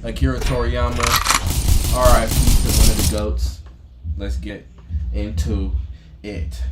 Akira Toriyama, R.I.P. to one of the GOATs. Let's get into it.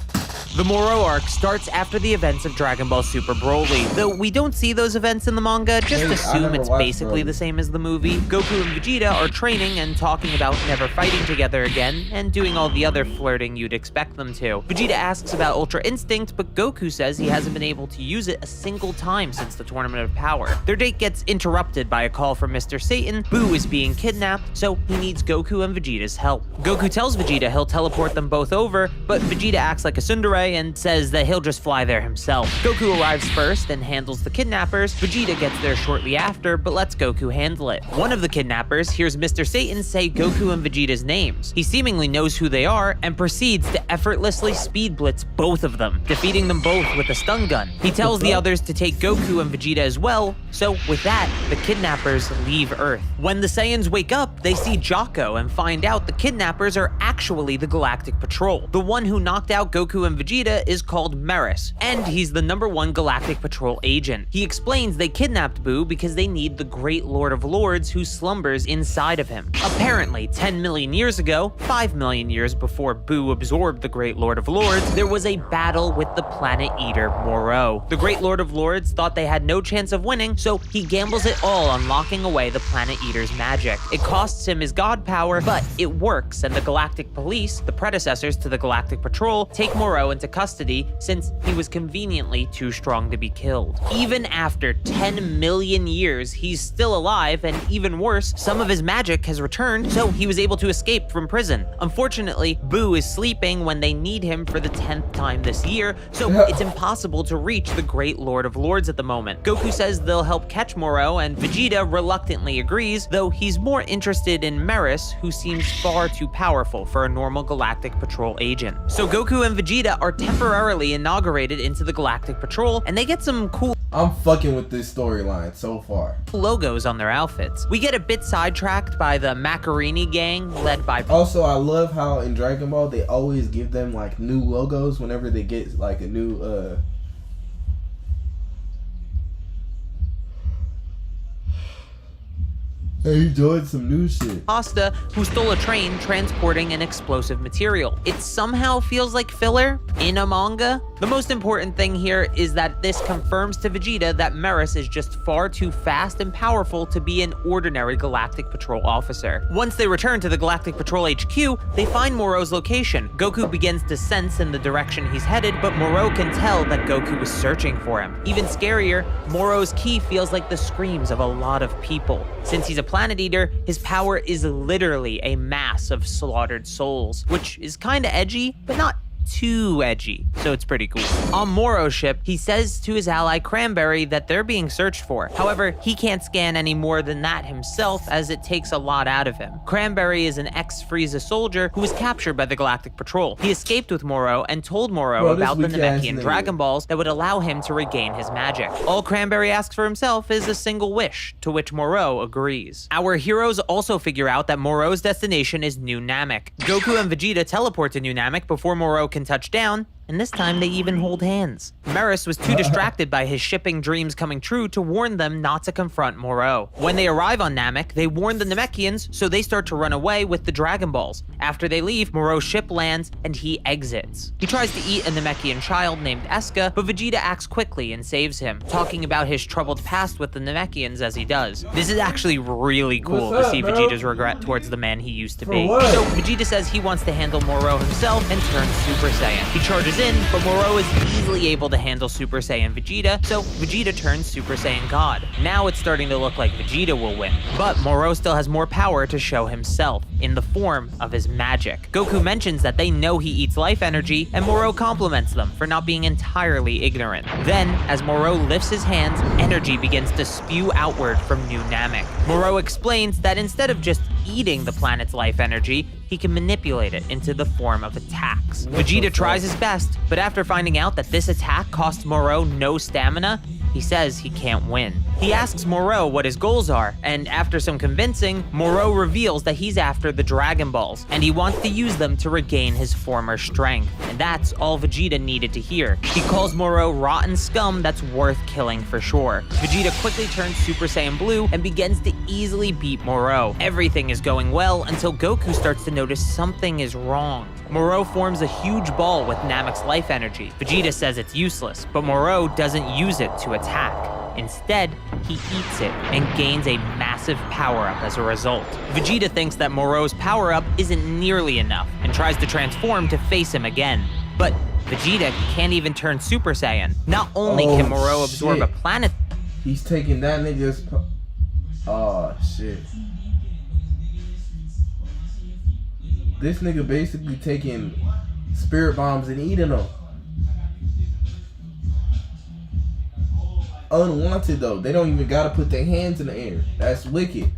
The Moro Arc starts after the events of Dragon Ball Super Broly. Though we don't see those events in the manga, just assume it's basically the same as the movie. Goku and Vegeta are training and talking about never fighting together again, and doing all the other flirting you'd expect them to. Vegeta asks about Ultra Instinct, but Goku says he hasn't been able to use it a single time since the Tournament of Power. Their date gets interrupted by a call from Mr. Satan. Boo is being kidnapped, so he needs Goku and Vegeta's help. Goku tells Vegeta he'll teleport them both over, but Vegeta acts like a tsundere and says that he'll just fly there himself. Goku arrives first and handles the kidnappers. Vegeta gets there shortly after, but lets Goku handle it. One of the kidnappers hears Mr. Satan say Goku and Vegeta's names. He seemingly knows who they are and proceeds to effortlessly speed blitz both of them, defeating them both with a stun gun. He tells the others to take Goku and Vegeta as well, so with that, the kidnappers leave Earth. When the Saiyans wake up, they see Jocko and find out the kidnappers are actually the Galactic Patrol. The one who knocked out Goku and Vegeta is called Maris, and he's the #1 Galactic Patrol agent. He explains they kidnapped Boo because they need the Great Lord of Lords who slumbers inside of him. Apparently, 10 million years ago, 5 million years before Boo absorbed the Great Lord of Lords, there was a battle with the Planet Eater Moro. The Great Lord of Lords thought they had no chance of winning, so he gambles it all on locking away the Planet Eater's magic. It costs him his god power, but it works, and the Galactic Police, the predecessors to the Galactic Patrol, take Moro into custody since he was conveniently too strong to be killed. Even after 10 million years, he's still alive, and even worse, some of his magic has returned, so he was able to escape from prison. Unfortunately, Boo is sleeping when they need him for the 10th time this year, so it's impossible to reach the Great Lord of Lords at the moment. Goku says they'll help catch Moro, and Vegeta reluctantly agrees, though he's more interested in Maris, who seems far too powerful for a normal Galactic Patrol agent. So Goku and Vegeta are temporarily inaugurated into the Galactic Patrol, and they get some cool I'm fucking with this storyline so far. logos on their outfits. We get a bit sidetracked by the Macarini gang led by... Also, I love how in Dragon Ball they always give them like new logos whenever they get like a new He doing some new shit. Pasta, who stole a train transporting an explosive material. It somehow feels like filler in a manga. The most important thing here is that this confirms to Vegeta that Maris is just far too fast and powerful to be an ordinary Galactic Patrol officer. Once they return to the Galactic Patrol HQ, they find Moro's location. Goku begins to sense in the direction he's headed, but Moro can tell that Goku is searching for him. Even scarier, Moro's ki feels like the screams of a lot of people. Since he's a Planet Eater, his power is literally a mass of slaughtered souls, which is kinda edgy, but not too edgy, so it's pretty cool. On Moro's ship, he says to his ally Cranberry that they're being searched for. However, he can't scan any more than that himself, as it takes a lot out of him. Cranberry is an ex-Frieza soldier who was captured by the Galactic Patrol. He escaped with Moro and told Moro about the Namekian Dragon Balls that would allow him to regain his magic. All Cranberry asks for himself is a single wish, to which Moro agrees. Our heroes also figure out that Moro's destination is New Namek. Goku and Vegeta teleport to New Namek before Moro can touch down, and this time they even hold hands. Maris was too distracted by his shipping dreams coming true to warn them not to confront Moro. When they arrive on Namek, they warn the Namekians, so they start to run away with the Dragon Balls. After they leave, Moro's ship lands and he exits. He tries to eat a Namekian child named Eska, but Vegeta acts quickly and saves him, talking about his troubled past with the Namekians as he does. This is actually really cool to see Vegeta's regret towards the man he used to be. So Vegeta says he wants to handle Moro himself and turns Super Saiyan. He charges in, but Moro is easily able to handle Super Saiyan Vegeta, so Vegeta turns Super Saiyan God. Now it's starting to look like Vegeta will win, but Moro still has more power to show himself, in the form of his magic. Goku mentions that they know he eats life energy, and Moro compliments them for not being entirely ignorant. Then, as Moro lifts his hands, energy begins to spew outward from New Namek. Moro explains that instead of just eating the planet's life energy, he can manipulate it into the form of attacks. Vegeta tries his best, but after finding out that this attack costs Moro no stamina, he says he can't win. He asks Moro what his goals are, and after some convincing, Moro reveals that he's after the Dragon Balls, and he wants to use them to regain his former strength. And that's all Vegeta needed to hear. He calls Moro rotten scum that's worth killing for sure. Vegeta quickly turns Super Saiyan Blue and begins to easily beat Moro. Everything is going well until Goku starts to notice something is wrong. Moro forms a huge ball with Namek's life energy. Vegeta says it's useless, but Moro doesn't use it to attack. Instead, he eats it and gains a massive power-up as a result. Vegeta thinks that Moro's power-up isn't nearly enough and tries to transform to face him again. But Vegeta can't even turn Super Saiyan. Not only can Moro absorb a planet... He's taking that nigga's... Oh, shit. This nigga basically taking spirit bombs and eating them. Unwanted though. They don't even gotta put their hands in the air. That's wicked.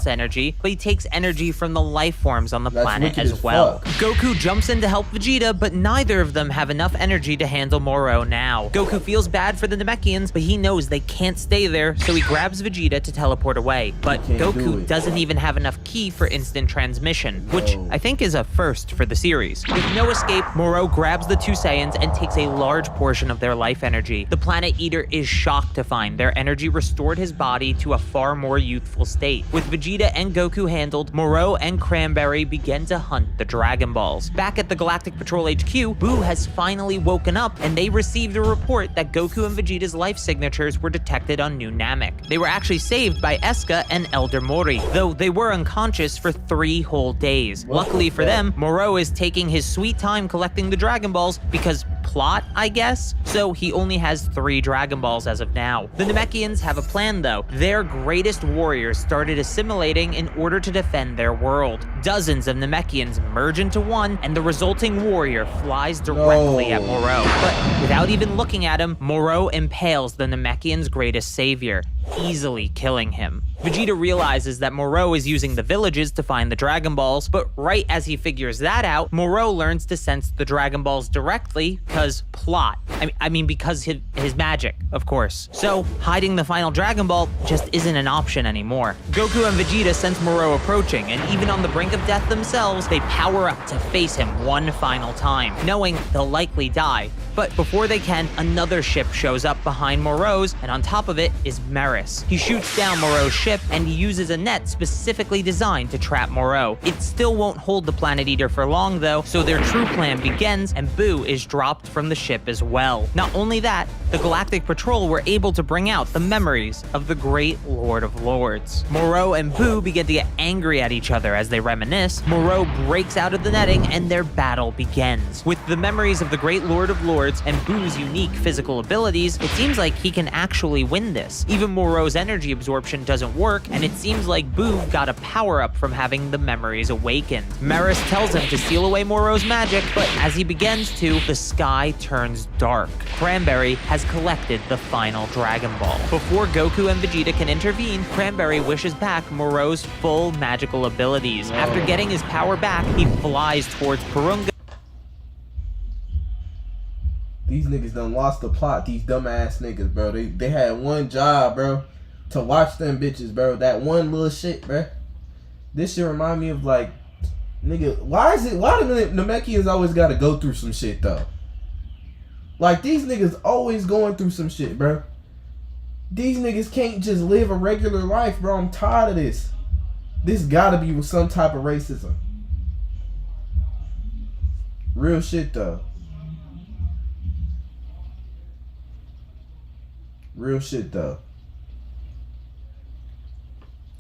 Energy, but he takes energy from the life forms on the planet as well. Goku jumps in to help Vegeta, but neither of them have enough energy to handle Moro now. Goku feels bad for the Namekians, but he knows they can't stay there, so he grabs Vegeta to teleport away. But Goku doesn't even have enough ki for instant transmission, which I think is a first for the series. With no escape, Moro grabs the two Saiyans and takes a large portion of their life energy. The Planet Eater is shocked to find their energy restored his body to a far more youthful state. With Vegeta and Goku handled, Moro and Cranberry begin to hunt the Dragon Balls. Back at the Galactic Patrol HQ, Buu has finally woken up, and they received a report that Goku and Vegeta's life signatures were detected on New Namek. They were actually saved by Eska and Elder Mori, though they were unconscious for 3 whole days. Luckily for them, Moro is taking his sweet time collecting the Dragon Balls because plot, I guess? So he only has 3 Dragon Balls as of now. The Namekians have a plan though. Their greatest warriors started assimilating in order to defend their world. Dozens of Namekians merge into one, and the resulting warrior flies directly at Moro. But without even looking at him, Moro impales the Namekians' greatest savior, easily killing him. Vegeta realizes that Moro is using the villages to find the Dragon Balls, but right as he figures that out, Moro learns to sense the Dragon Balls directly, because plot. I mean because his magic, of course. So, hiding the final Dragon Ball just isn't an option anymore. Goku and Vegeta sense Moro approaching, and even on the brink of death themselves, they power up to face him one final time, knowing they'll likely die. But before they can, another ship shows up behind Moro's, and on top of it is Meris. He shoots down Moro's ship, and he uses a net specifically designed to trap Moro. It still won't hold the Planet Eater for long though, so their true plan begins, and Buu is dropped from the ship as well. Not only that, the Galactic Patrol were able to bring out the memories of the great Lord of Lords. Moro and Buu begin to get angry at each other as they reminisce. Moro breaks out of the netting, and their battle begins. With the memories of the great Lord of Lords and Buu's unique physical abilities, it seems like he can actually win this. Even Moro's energy absorption doesn't work, and it seems like Buu got a power-up from having the memories awakened. Meris tells him to steal away Moro's magic, but as he begins to, the sky turns dark. Cranberry has collected the final Dragon Ball. Before Goku and Vegeta can intervene, Cranberry wishes back Moro's full magical abilities. After getting his power back, he flies towards Purunga. These niggas done lost the plot, these dumbass niggas, bro. They had one job, bro, to watch them bitches, bro. That one little shit, bro. This shit remind me of, like, nigga, why do the Namekians always gotta go through some shit, though? Like, these niggas always going through some shit, bro. These niggas can't just live a regular life, bro. I'm tired of this. This gotta be with some type of racism. Real shit, though. Real shit, though.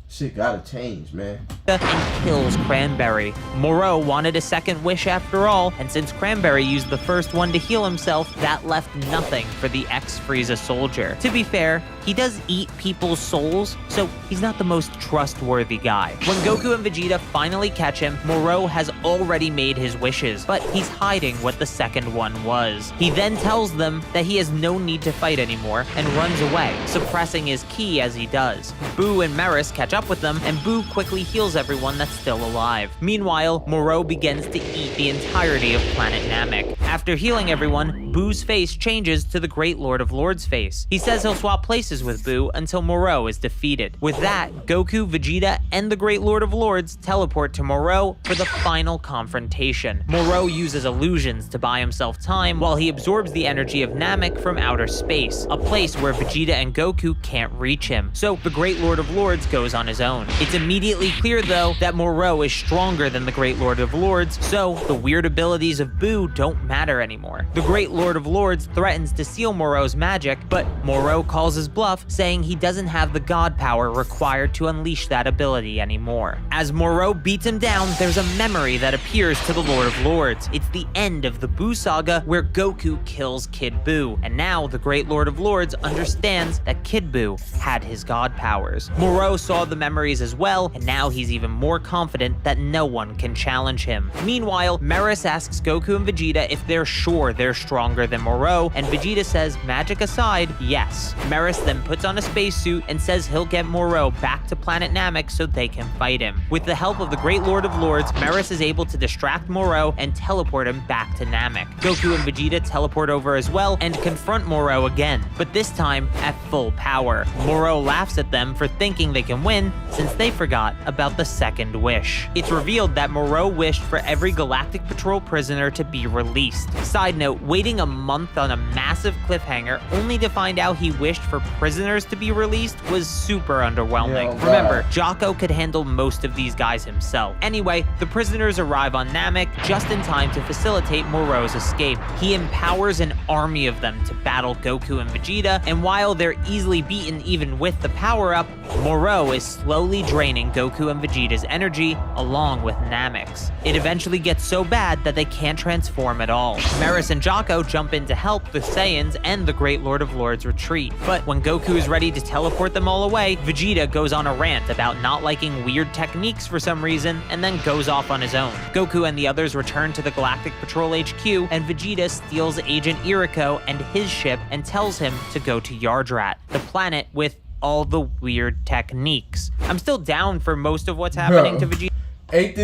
Shit gotta change, man. And kills Cranberry. Moro wanted a second wish after all, and since Cranberry used the first one to heal himself, that left nothing for the ex-Frieza soldier. To be fair, he does eat people's souls, so he's not the most trustworthy guy. When Goku and Vegeta finally catch him, Moro has already made his wishes, but he's hiding what the second one was. He then tells them that he has no need to fight anymore and runs away, suppressing his ki as he does. Buu and Meris catch up with them, and Buu quickly heals everyone that's still alive. Meanwhile, Moro begins to eat the entirety of planet Namek. After healing everyone, Boo's face changes to the Great Lord of Lords face. He says he'll swap places with Boo until Moro is defeated. With that, Goku, Vegeta, and the Great Lord of Lords teleport to Moro for the final confrontation. Moro uses illusions to buy himself time while he absorbs the energy of Namek from outer space, a place where Vegeta and Goku can't reach him. So the Great Lord of Lords goes on his own. It's immediately clear though that Moro is stronger than the Great Lord of Lords, so the weird abilities of Boo don't matter anymore. The Great Lord of Lords threatens to steal Moro's magic, but Moro calls his bluff, saying he doesn't have the god power required to unleash that ability anymore. As Moro beats him down, there's a memory that appears to the Lord of Lords. It's the end of the Boo saga where Goku kills Kid Boo, and now the Great Lord of Lords understands that Kid Boo had his god powers. Moro saw the memories as well, and now he's even more confident that no one can challenge him. Meanwhile, Meris asks Goku and Vegeta if they're sure they're stronger than Moro, and Vegeta says, magic aside, yes. Meris then puts on a spacesuit and says he'll get Moro back to planet Namek so they can fight him. With the help of the Great Lord of Lords, Meris is able to distract Moro and teleport him back to Namek. Goku and Vegeta teleport over as well and confront Moro again, but this time at full power. Moro laughs at them for thinking they can win since they forgot about the second wish. It's revealed that Moro wished for every Galactic Patrol prisoner to be released. Side note, waiting a month on a massive cliffhanger only to find out he wished for prisoners to be released was super underwhelming. Yeah, remember, Jocko could handle most of these guys himself. Anyway, the prisoners arrive on Namek just in time to facilitate Moro's escape. He empowers an army of them to battle Goku and Vegeta, and while they're easily beaten even with the power-up, Moro is slowly draining Goku and Vegeta's energy along with Namek's. It eventually gets so bad that they can't transform at all. Meris and Jocko jump in to help the Saiyans and the Great Lord of Lords retreat. But when Goku is ready to teleport them all away, Vegeta goes on a rant about not liking weird techniques for some reason, and then goes off on his own. Goku and the others return to the Galactic Patrol HQ, and Vegeta steals Agent Iriko and his ship and tells him to go to Yardrat, the planet with all the weird techniques. I'm still down for most of what's happening to Vegeta. Ain't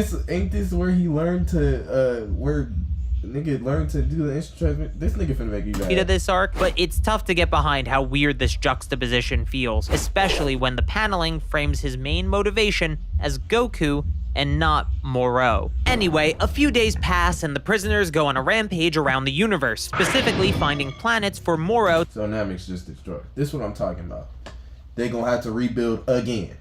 this where he learned to where nigga learned to do the instant transmit? This nigga finna make you mad. This arc, but it's tough to get behind how weird this juxtaposition feels, especially when the paneling frames his main motivation as Goku and not Moro. Anyway, a few days pass and the prisoners go on a rampage around the universe, specifically finding planets for Moro. So Namek's just destroyed. This is what I'm talking about. They gonna have to rebuild again.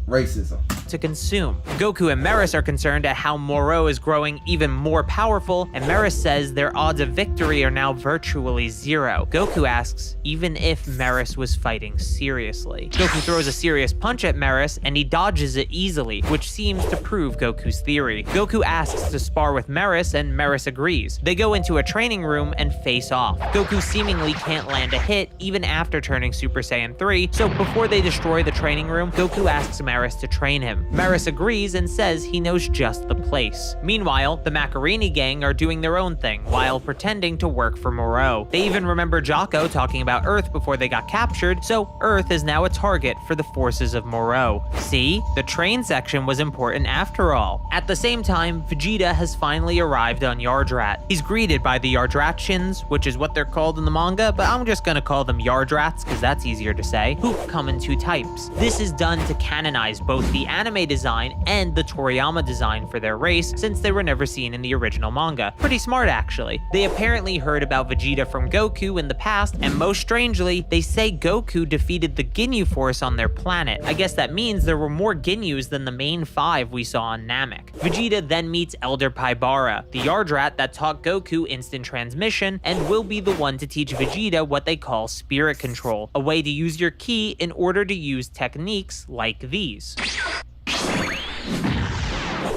Racism. To consume. Goku and Meris are concerned at how Moro is growing even more powerful, and Meris says their odds of victory are now virtually zero. Goku asks even if Meris was fighting seriously. Goku throws a serious punch at Meris, and he dodges it easily, which seems to prove Goku's theory. Goku asks to spar with Meris, and Meris agrees. They go into a training room and face off. Goku seemingly can't land a hit even after turning Super Saiyan 3, so before they destroy the training room, Goku asks Meris to train him. Meris agrees and says he knows just the place. Meanwhile, the Macarini gang are doing their own thing while pretending to work for Moro. They even remember Jocko talking about Earth before they got captured, so Earth is now a target for the forces of Moro. See? The train section was important after all. At the same time, Vegeta has finally arrived on Yardrat. He's greeted by the Yardratians, which is what they're called in the manga, but I'm just gonna call them Yardrats because that's easier to say, who come in two types. This is done to canonize both the anime design and the Toriyama design for their race, since they were never seen in the original manga. Pretty smart, actually. They apparently heard about Vegeta from Goku in the past, and most strangely, they say Goku defeated the Ginyu Force on their planet. I guess that means there were more Ginyus than the main 5 we saw on Namek. Vegeta then meets Elder Paibara, the Yardrat that taught Goku instant transmission, and will be the one to teach Vegeta what they call spirit control, a way to use your ki in order to use techniques like these.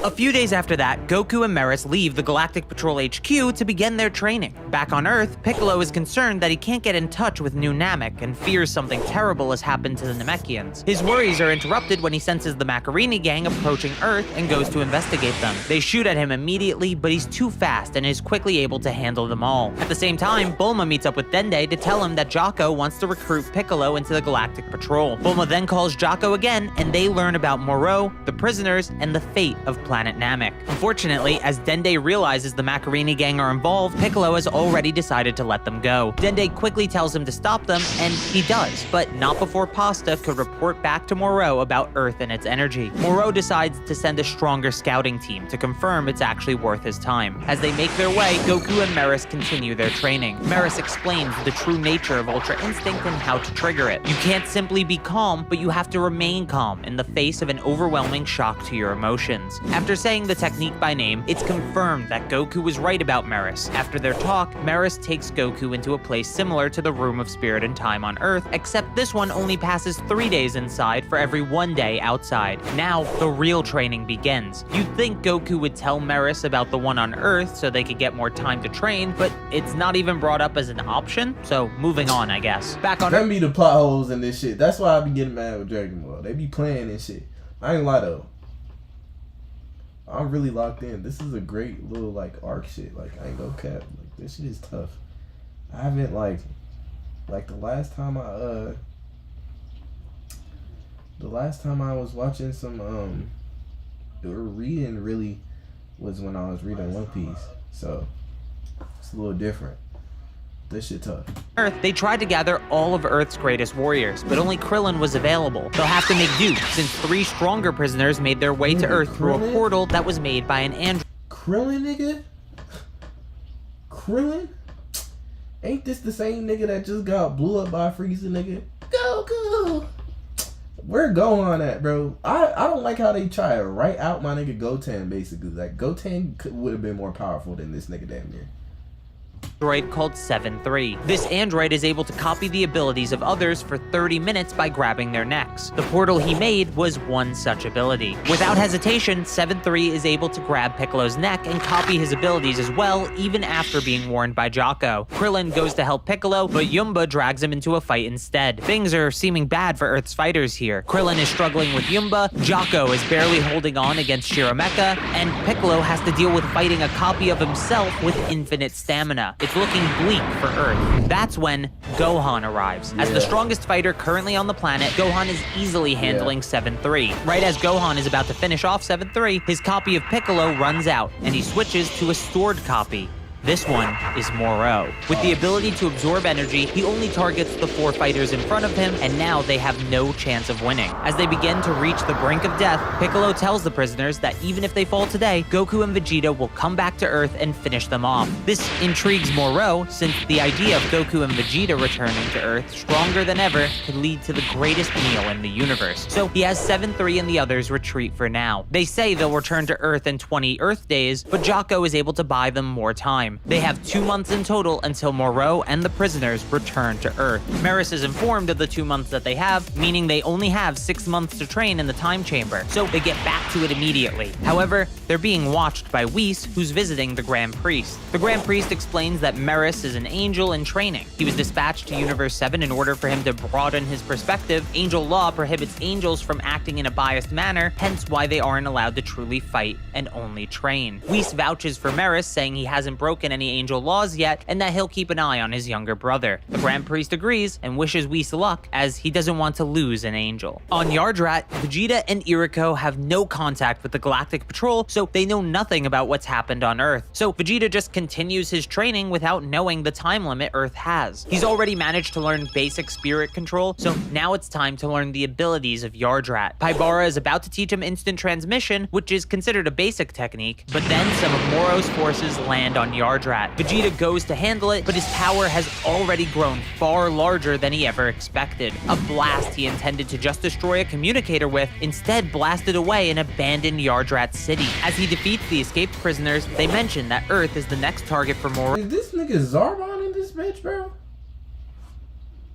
A few days after that, Goku and Meris leave the Galactic Patrol HQ to begin their training. Back on Earth, Piccolo is concerned that he can't get in touch with New Namek and fears something terrible has happened to the Namekians. His worries are interrupted when he senses the Macarini gang approaching Earth and goes to investigate them. They shoot at him immediately, but he's too fast and is quickly able to handle them all. At the same time, Bulma meets up with Dende to tell him that Jocko wants to recruit Piccolo into the Galactic Patrol. Bulma then calls Jocko again, and they learn about Moro, the prisoners, and the fate of planet Namek. Unfortunately, as Dende realizes the Macarena gang are involved, Piccolo has already decided to let them go. Dende quickly tells him to stop them, and he does, but not before Pasta could report back to Moro about Earth and its energy. Moro decides to send a stronger scouting team to confirm it's actually worth his time. As they make their way, Goku and Meris continue their training. Meris explains the true nature of Ultra Instinct and how to trigger it. You can't simply be calm, but you have to remain calm in the face of an overwhelming shock to your emotions. After saying the technique by name, it's confirmed that Goku was right about Meris. After their talk, Meris takes Goku into a place similar to the Room of Spirit and Time on Earth, except this one only passes 3 days inside for every 1 day outside. Now, the real training begins. You'd think Goku would tell Meris about the one on Earth so they could get more time to train, but it's not even brought up as an option, so moving on, I guess. Back on Earth. Them be the plot holes in this shit. That's why I be getting mad with Dragon Ball. They be playing this shit. I ain't lie though. I'm really locked in. This is a great little like arc shit. Like I ain't gonna cap. Like this shit is tough. I haven't like the last time I was watching some or reading really was when I was reading One Piece. So it's a little different. This shit tough. Earth, they tried to gather all of Earth's greatest warriors, but only Krillin was available. They'll have to make do, since 3 stronger prisoners made their way to Earth through a portal that was made by an android. Krillin, nigga? Krillin? Ain't this the same nigga that just got blew up by Frieza, nigga? Goku! Where Gohan at, bro? I don't like how they try to write out my nigga Goten, basically. Like, Goten would have been more powerful than this nigga damn near. Android called 7-3. This android is able to copy the abilities of others for 30 minutes by grabbing their necks. The portal he made was one such ability. Without hesitation, 7-3 is able to grab Piccolo's neck and copy his abilities as well, even after being warned by Jocko. Krillin goes to help Piccolo, but Yumba drags him into a fight instead. Things are seeming bad for Earth's fighters here. Krillin is struggling with Yumba, Jocko is barely holding on against Shirameka, and Piccolo has to deal with fighting a copy of himself with infinite stamina. It's looking bleak for Earth. That's when Gohan arrives. As the strongest fighter currently on the planet, Gohan is easily handling 7-3. Right as Gohan is about to finish off 7-3, his copy of Piccolo runs out, and he switches to a stored copy. This one is Moro. With the ability to absorb energy, he only targets the 4 fighters in front of him, and now they have no chance of winning. As they begin to reach the brink of death, Piccolo tells the prisoners that even if they fall today, Goku and Vegeta will come back to Earth and finish them off. This intrigues Moro, since the idea of Goku and Vegeta returning to Earth stronger than ever could lead to the greatest meal in the universe. So he has 7-3 and the others retreat for now. They say they'll return to Earth in 20 Earth days, but Jocko is able to buy them more time. They have 2 months in total until Moro and the prisoners return to Earth. Meris is informed of the 2 months that they have, meaning they only have 6 months to train in the time chamber, so they get back to it immediately. However, they're being watched by Whis, who's visiting the Grand Priest. The Grand Priest explains that Meris is an angel in training. He was dispatched to Universe 7 in order for him to broaden his perspective. Angel law prohibits angels from acting in a biased manner, hence why they aren't allowed to truly fight and only train. Whis vouches for Meris, saying he hasn't broken any angel laws yet, and that he'll keep an eye on his younger brother. The Grand Priest agrees and wishes Whis luck, as he doesn't want to lose an angel. On Yardrat, Vegeta and Iriko have no contact with the Galactic Patrol, so they know nothing about what's happened on Earth. So Vegeta just continues his training without knowing the time limit Earth has. He's already managed to learn basic spirit control, so now it's time to learn the abilities of Yardrat. Paibara is about to teach him instant transmission, which is considered a basic technique, but then some of Moro's forces land on Yardrat. Vegeta goes to handle it, but his power has already grown far larger than he ever expected. A blast he intended to just destroy a communicator with instead blasted away an abandoned Yardrat city. As he defeats the escaped prisoners, they mention that Earth is the next target for Moro. Is this nigga Zarbon in this bitch, bro?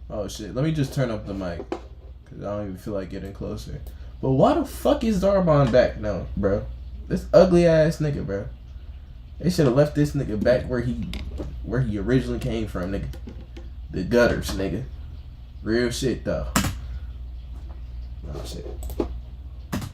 Oh shit, let me just turn up the mic, cause I don't even feel like getting closer. But why the fuck is Zarbon back now, bro? This ugly ass nigga, bro. They should have left this nigga back where he originally came from, nigga. The gutters, nigga. Real shit, though. Oh, shit.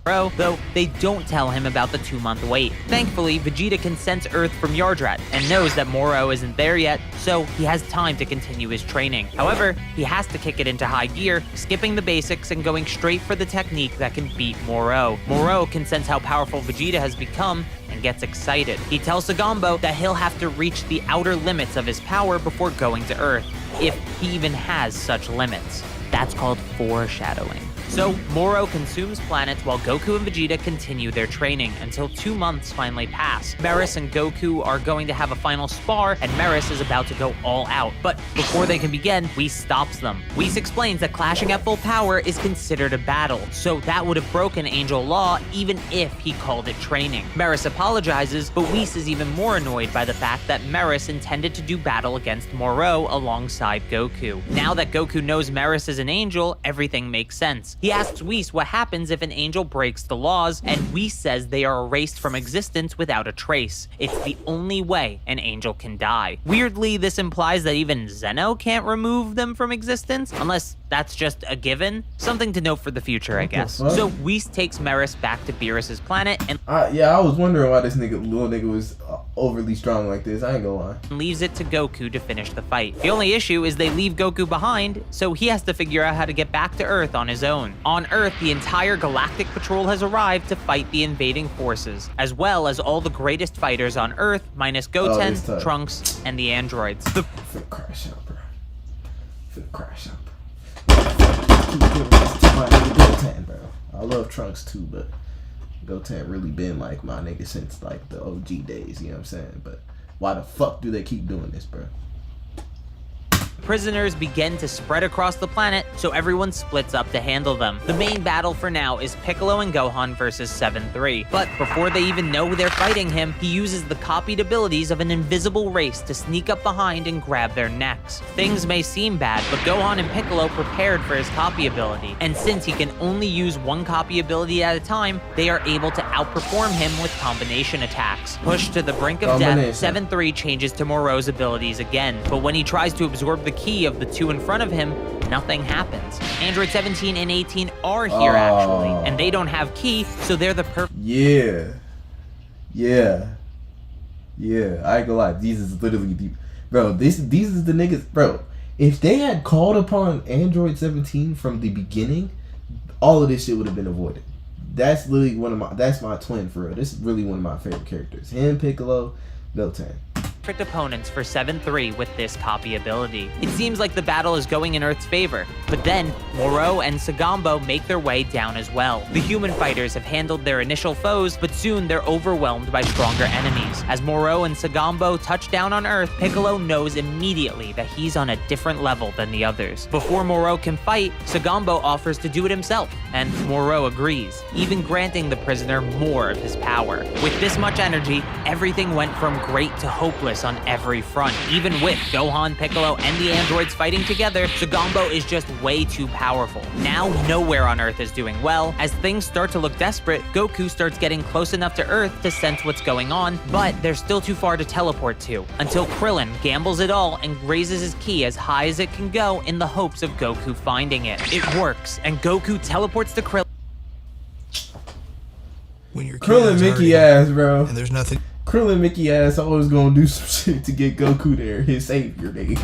though they don't tell him about the 2-month wait. Thankfully, Vegeta can sense Earth from Yardrat and knows that Moro isn't there yet, so he has time to continue his training. However, he has to kick it into high gear, skipping the basics and going straight for the technique that can beat Moro. Moro can sense how powerful Vegeta has become and gets excited. He tells Sagambo that he'll have to reach the outer limits of his power before going to Earth, if he even has such limits. That's called foreshadowing. So, Moro consumes planets while Goku and Vegeta continue their training until 2 months finally pass. Meris and Goku are going to have a final spar, and Meris is about to go all out. But before they can begin, Whis stops them. Whis explains that clashing at full power is considered a battle, so that would have broken Angel Law even if he called it training. Meris apologizes, but Whis is even more annoyed by the fact that Meris intended to do battle against Moro alongside Goku. Now that Goku knows Meris is an angel, everything makes sense. He asks Whis what happens if an angel breaks the laws, and Whis says they are erased from existence without a trace. It's the only way an angel can die. Weirdly, this implies that even Zeno can't remove them from existence, unless that's just a given. Something to note for the future, I guess. So Whis takes Meris back to Beerus's planet and I was wondering why this little nigga was overly strong like this. I ain't gonna lie. leaves it to Goku to finish the fight. The only issue is they leave Goku behind, so he has to figure out how to get back to Earth on his own. On Earth, the entire Galactic Patrol has arrived to fight the invading forces, as well as all the greatest fighters on Earth, minus Goten, Trunks, and the androids. Finna crash out, bro. Finna crash out, bro. Goten, bro. I love Trunks too, but Goten really been like my nigga since like the OG days, you know what I'm saying? But why the fuck do they keep doing this, bro? Prisoners begin to spread across the planet, so everyone splits up to handle them. The main battle for now is Piccolo and Gohan versus 7-3, but before they even know they're fighting him, he uses the copied abilities of an invisible race to sneak up behind and grab their necks. Things may seem bad, but Gohan and Piccolo prepared for his copy ability, and since he can only use one copy ability at a time, they are able to outperform him with combination attacks. Pushed to the brink of death, 7-3 changes to Moro's abilities again, but when he tries to absorb the key of the two in front of him, nothing happens. Android 17 and 18 are here actually, and they don't have key, so they're the perfect. Yeah, I ain't gonna lie. These is literally deep, bro. These is the niggas, bro. If they had called upon Android 17 from the beginning, all of this shit would have been avoided. That's literally that's my twin for real. This is really one of my favorite characters. Him, Piccolo, Goten. Perfect opponents for 7-3 with this copy ability. It seems like the battle is going in Earth's favor, but then Moro and Sagambo make their way down as well. The human fighters have handled their initial foes, but soon they're overwhelmed by stronger enemies. As Moro and Sagambo touch down on Earth, Piccolo knows immediately that he's on a different level than the others. Before Moro can fight, Sagambo offers to do it himself, and Moro agrees, even granting the prisoner more of his power. With this much energy, everything went from great to hopeless on every front. Even with Gohan, Piccolo, and the androids fighting together, Sagambo is just way too powerful. Now nowhere on Earth is doing well. As things start to look desperate, Goku starts getting close enough to Earth to sense what's going on, but they're still too far to teleport to, until Krillin gambles it all and raises his ki as high as it can go in the hopes of Goku finding it. It works, and Goku teleports to Krillin. When your Krillin Mickey ass, bro. And there's nothing. Krillin Mickey ass always gonna do some shit to get Goku there, his savior, nigga.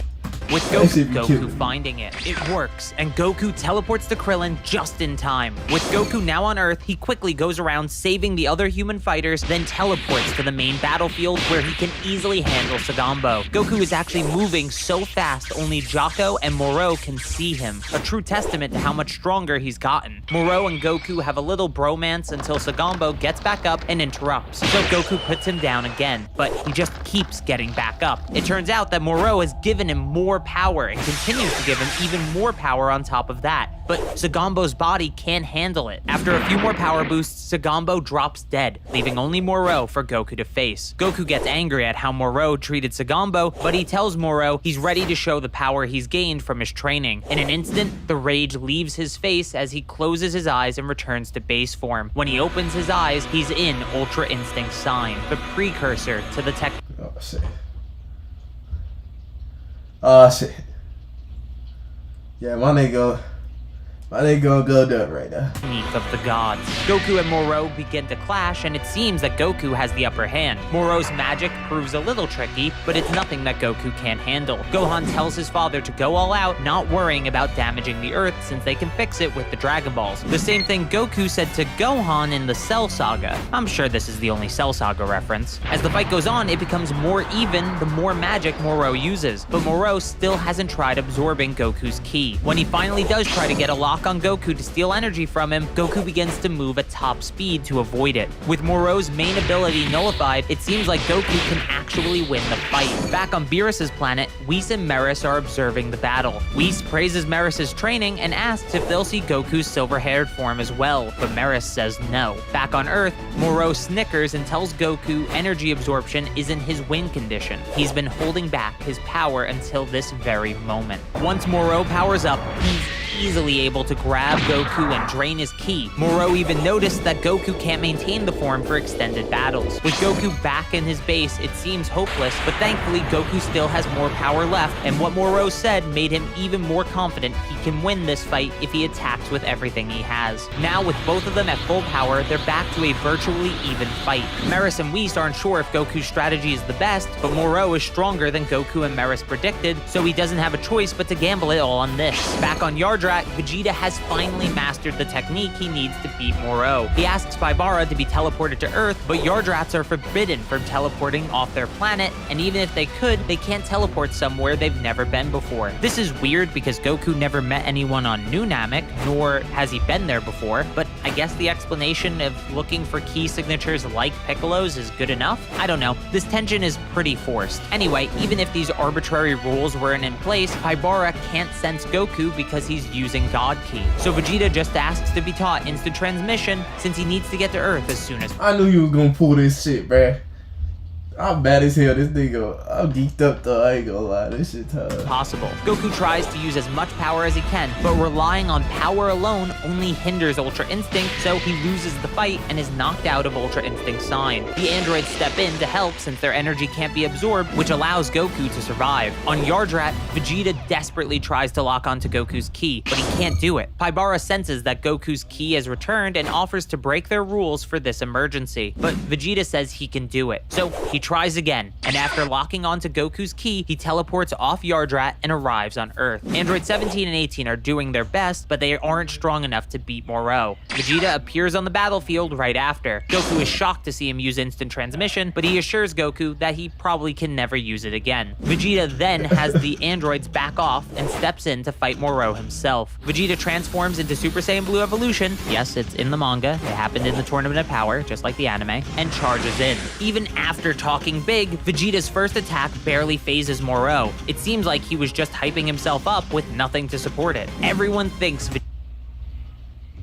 With Goku finding it, it works, and Goku teleports to Krillin just in time. With Goku now on Earth, he quickly goes around saving the other human fighters, then teleports to the main battlefield where he can easily handle Sagambo. Goku is actually moving so fast only Jocko and Moro can see him, a true testament to how much stronger he's gotten. Moro and Goku have a little bromance until Sagambo gets back up and interrupts. So Goku puts him down again, but he just keeps getting back up. It turns out that Moro has given him more power and continues to give him even more power on top of that. But Sagambo's body can't handle it. After a few more power boosts, Sagambo drops dead, leaving only Moro for Goku to face. Goku gets angry at how Moro treated Sagambo, but he tells Moro he's ready to show the power he's gained from his training. In an instant, the rage leaves his face as he closes his eyes and returns to base form. When he opens his eyes, he's in Ultra Instinct Sign, the precursor to the tech. Oh shit. Oh shit. Yeah, my nigga Why they gonna go down right now? Technique of the gods. Goku and Moro begin to clash, and it seems that Goku has the upper hand. Moro's magic proves a little tricky, but it's nothing that Goku can't handle. Gohan tells his father to go all out, not worrying about damaging the Earth since they can fix it with the Dragon Balls. The same thing Goku said to Gohan in the Cell Saga. I'm sure this is the only Cell Saga reference. As the fight goes on, it becomes more even the more magic Moro uses, but Moro still hasn't tried absorbing Goku's ki. When he finally does try to get a lock on Goku to steal energy from him, Goku begins to move at top speed to avoid it. With Moro's main ability nullified, it seems like Goku can actually win the fight. Back on Beerus's planet, Whis and Meris are observing the battle. Whis praises Meris's training and asks if they'll see Goku's silver-haired form as well, but Meris says no. Back on Earth, Moro snickers and tells Goku energy absorption isn't his win condition. He's been holding back his power until this very moment. Once Moro powers up, he's easily able to grab Goku and drain his ki. Moro even noticed that Goku can't maintain the form for extended battles. With Goku back in his base, it seems hopeless, but thankfully Goku still has more power left, and what Moro said made him even more confident he can win this fight if he attacks with everything he has. Now with both of them at full power, they're back to a virtually even fight. Meris and Whis aren't sure if Goku's strategy is the best, but Moro is stronger than Goku and Meris predicted, so he doesn't have a choice but to gamble it all on this. Back on Yardrat, Vegeta has finally mastered the technique he needs to beat Moro. He asks Paibara to be teleported to Earth, but Yardrats are forbidden from teleporting off their planet, and even if they could, they can't teleport somewhere they've never been before. This is weird because Goku never met anyone on New Namek, nor has he been there before, but I guess the explanation of looking for key signatures like Piccolo's is good enough? I don't know. This tension is pretty forced. Anyway, even if these arbitrary rules weren't in place, Paibara can't sense Goku because he's using God Ki. So Vegeta just asks to be taught instant transmission since he needs to get to Earth as soon as I knew you was gonna pull this shit, bruh. I'm bad as hell. This nigga, I'm geeked up though. I ain't gonna lie. This shit tough. possible. Goku tries to use as much power as he can, but relying on power alone only hinders Ultra Instinct, so he loses the fight and is knocked out of Ultra Instinct Sign. The androids step in to help since their energy can't be absorbed, which allows Goku to survive. On Yardrat, Vegeta desperately tries to lock onto Goku's ki, but he can't do it. Paibara senses that Goku's ki has returned and offers to break their rules for this emergency, but Vegeta says he can do it. So he tries again, and after locking onto Goku's ki, he teleports off Yardrat and arrives on Earth. Android 17 and 18 are doing their best, but they aren't strong enough to beat Moro. Vegeta appears on the battlefield right after. Goku is shocked to see him use instant transmission, but he assures Goku that he probably can never use it again. Vegeta then has the androids back off and steps in to fight Moro himself. Vegeta transforms into Super Saiyan Blue Evolution, yes, it's in the manga, it happened in the Tournament of Power, just like the anime, and charges in. Even after talking big, Vegeta's first attack barely phases Moro. It seems like he was just hyping himself up with nothing to support it. Everyone thinks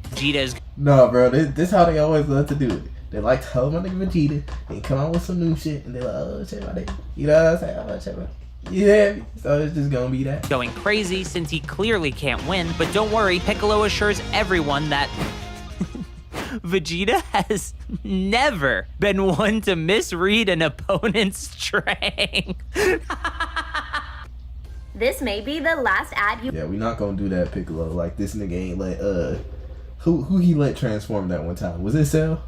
Vegeta is... No, bro, this how they always love to do it. They like to hold my nigga Vegeta and come out with some new shit, and they're like, oh, check my nigga. You know what I'm saying? Oh, check my... Yeah, so it's just gonna be that. Going crazy since he clearly can't win, but don't worry, Piccolo assures everyone that Vegeta has never been one to misread an opponent's strength. This may be the last ad you... Yeah, we not gonna do that, Piccolo. Like, this nigga ain't let, who he let transform that one time? Was it Cell?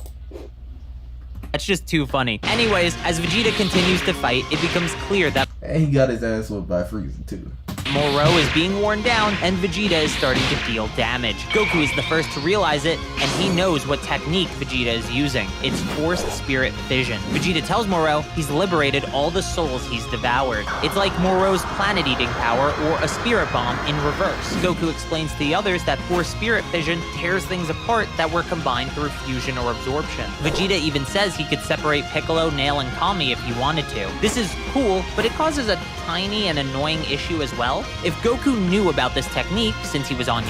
That's just too funny. Anyways, as Vegeta continues to fight, it becomes clear that And he got his ass whooped by Frieza, too. Moro is being worn down, and Vegeta is starting to deal damage. Goku is the first to realize it, and he knows what technique Vegeta is using. It's Forced Spirit Fission. Vegeta tells Moro he's liberated all the souls he's devoured. It's like Moro's planet-eating power or a spirit bomb in reverse. Goku explains to the others that Forced Spirit Fission tears things apart that were combined through fusion or absorption. Vegeta even says he could separate Piccolo, Nail, and Kami if he wanted to. This is cool, but it causes a tiny and annoying issue as well. If Goku knew about this technique since he was on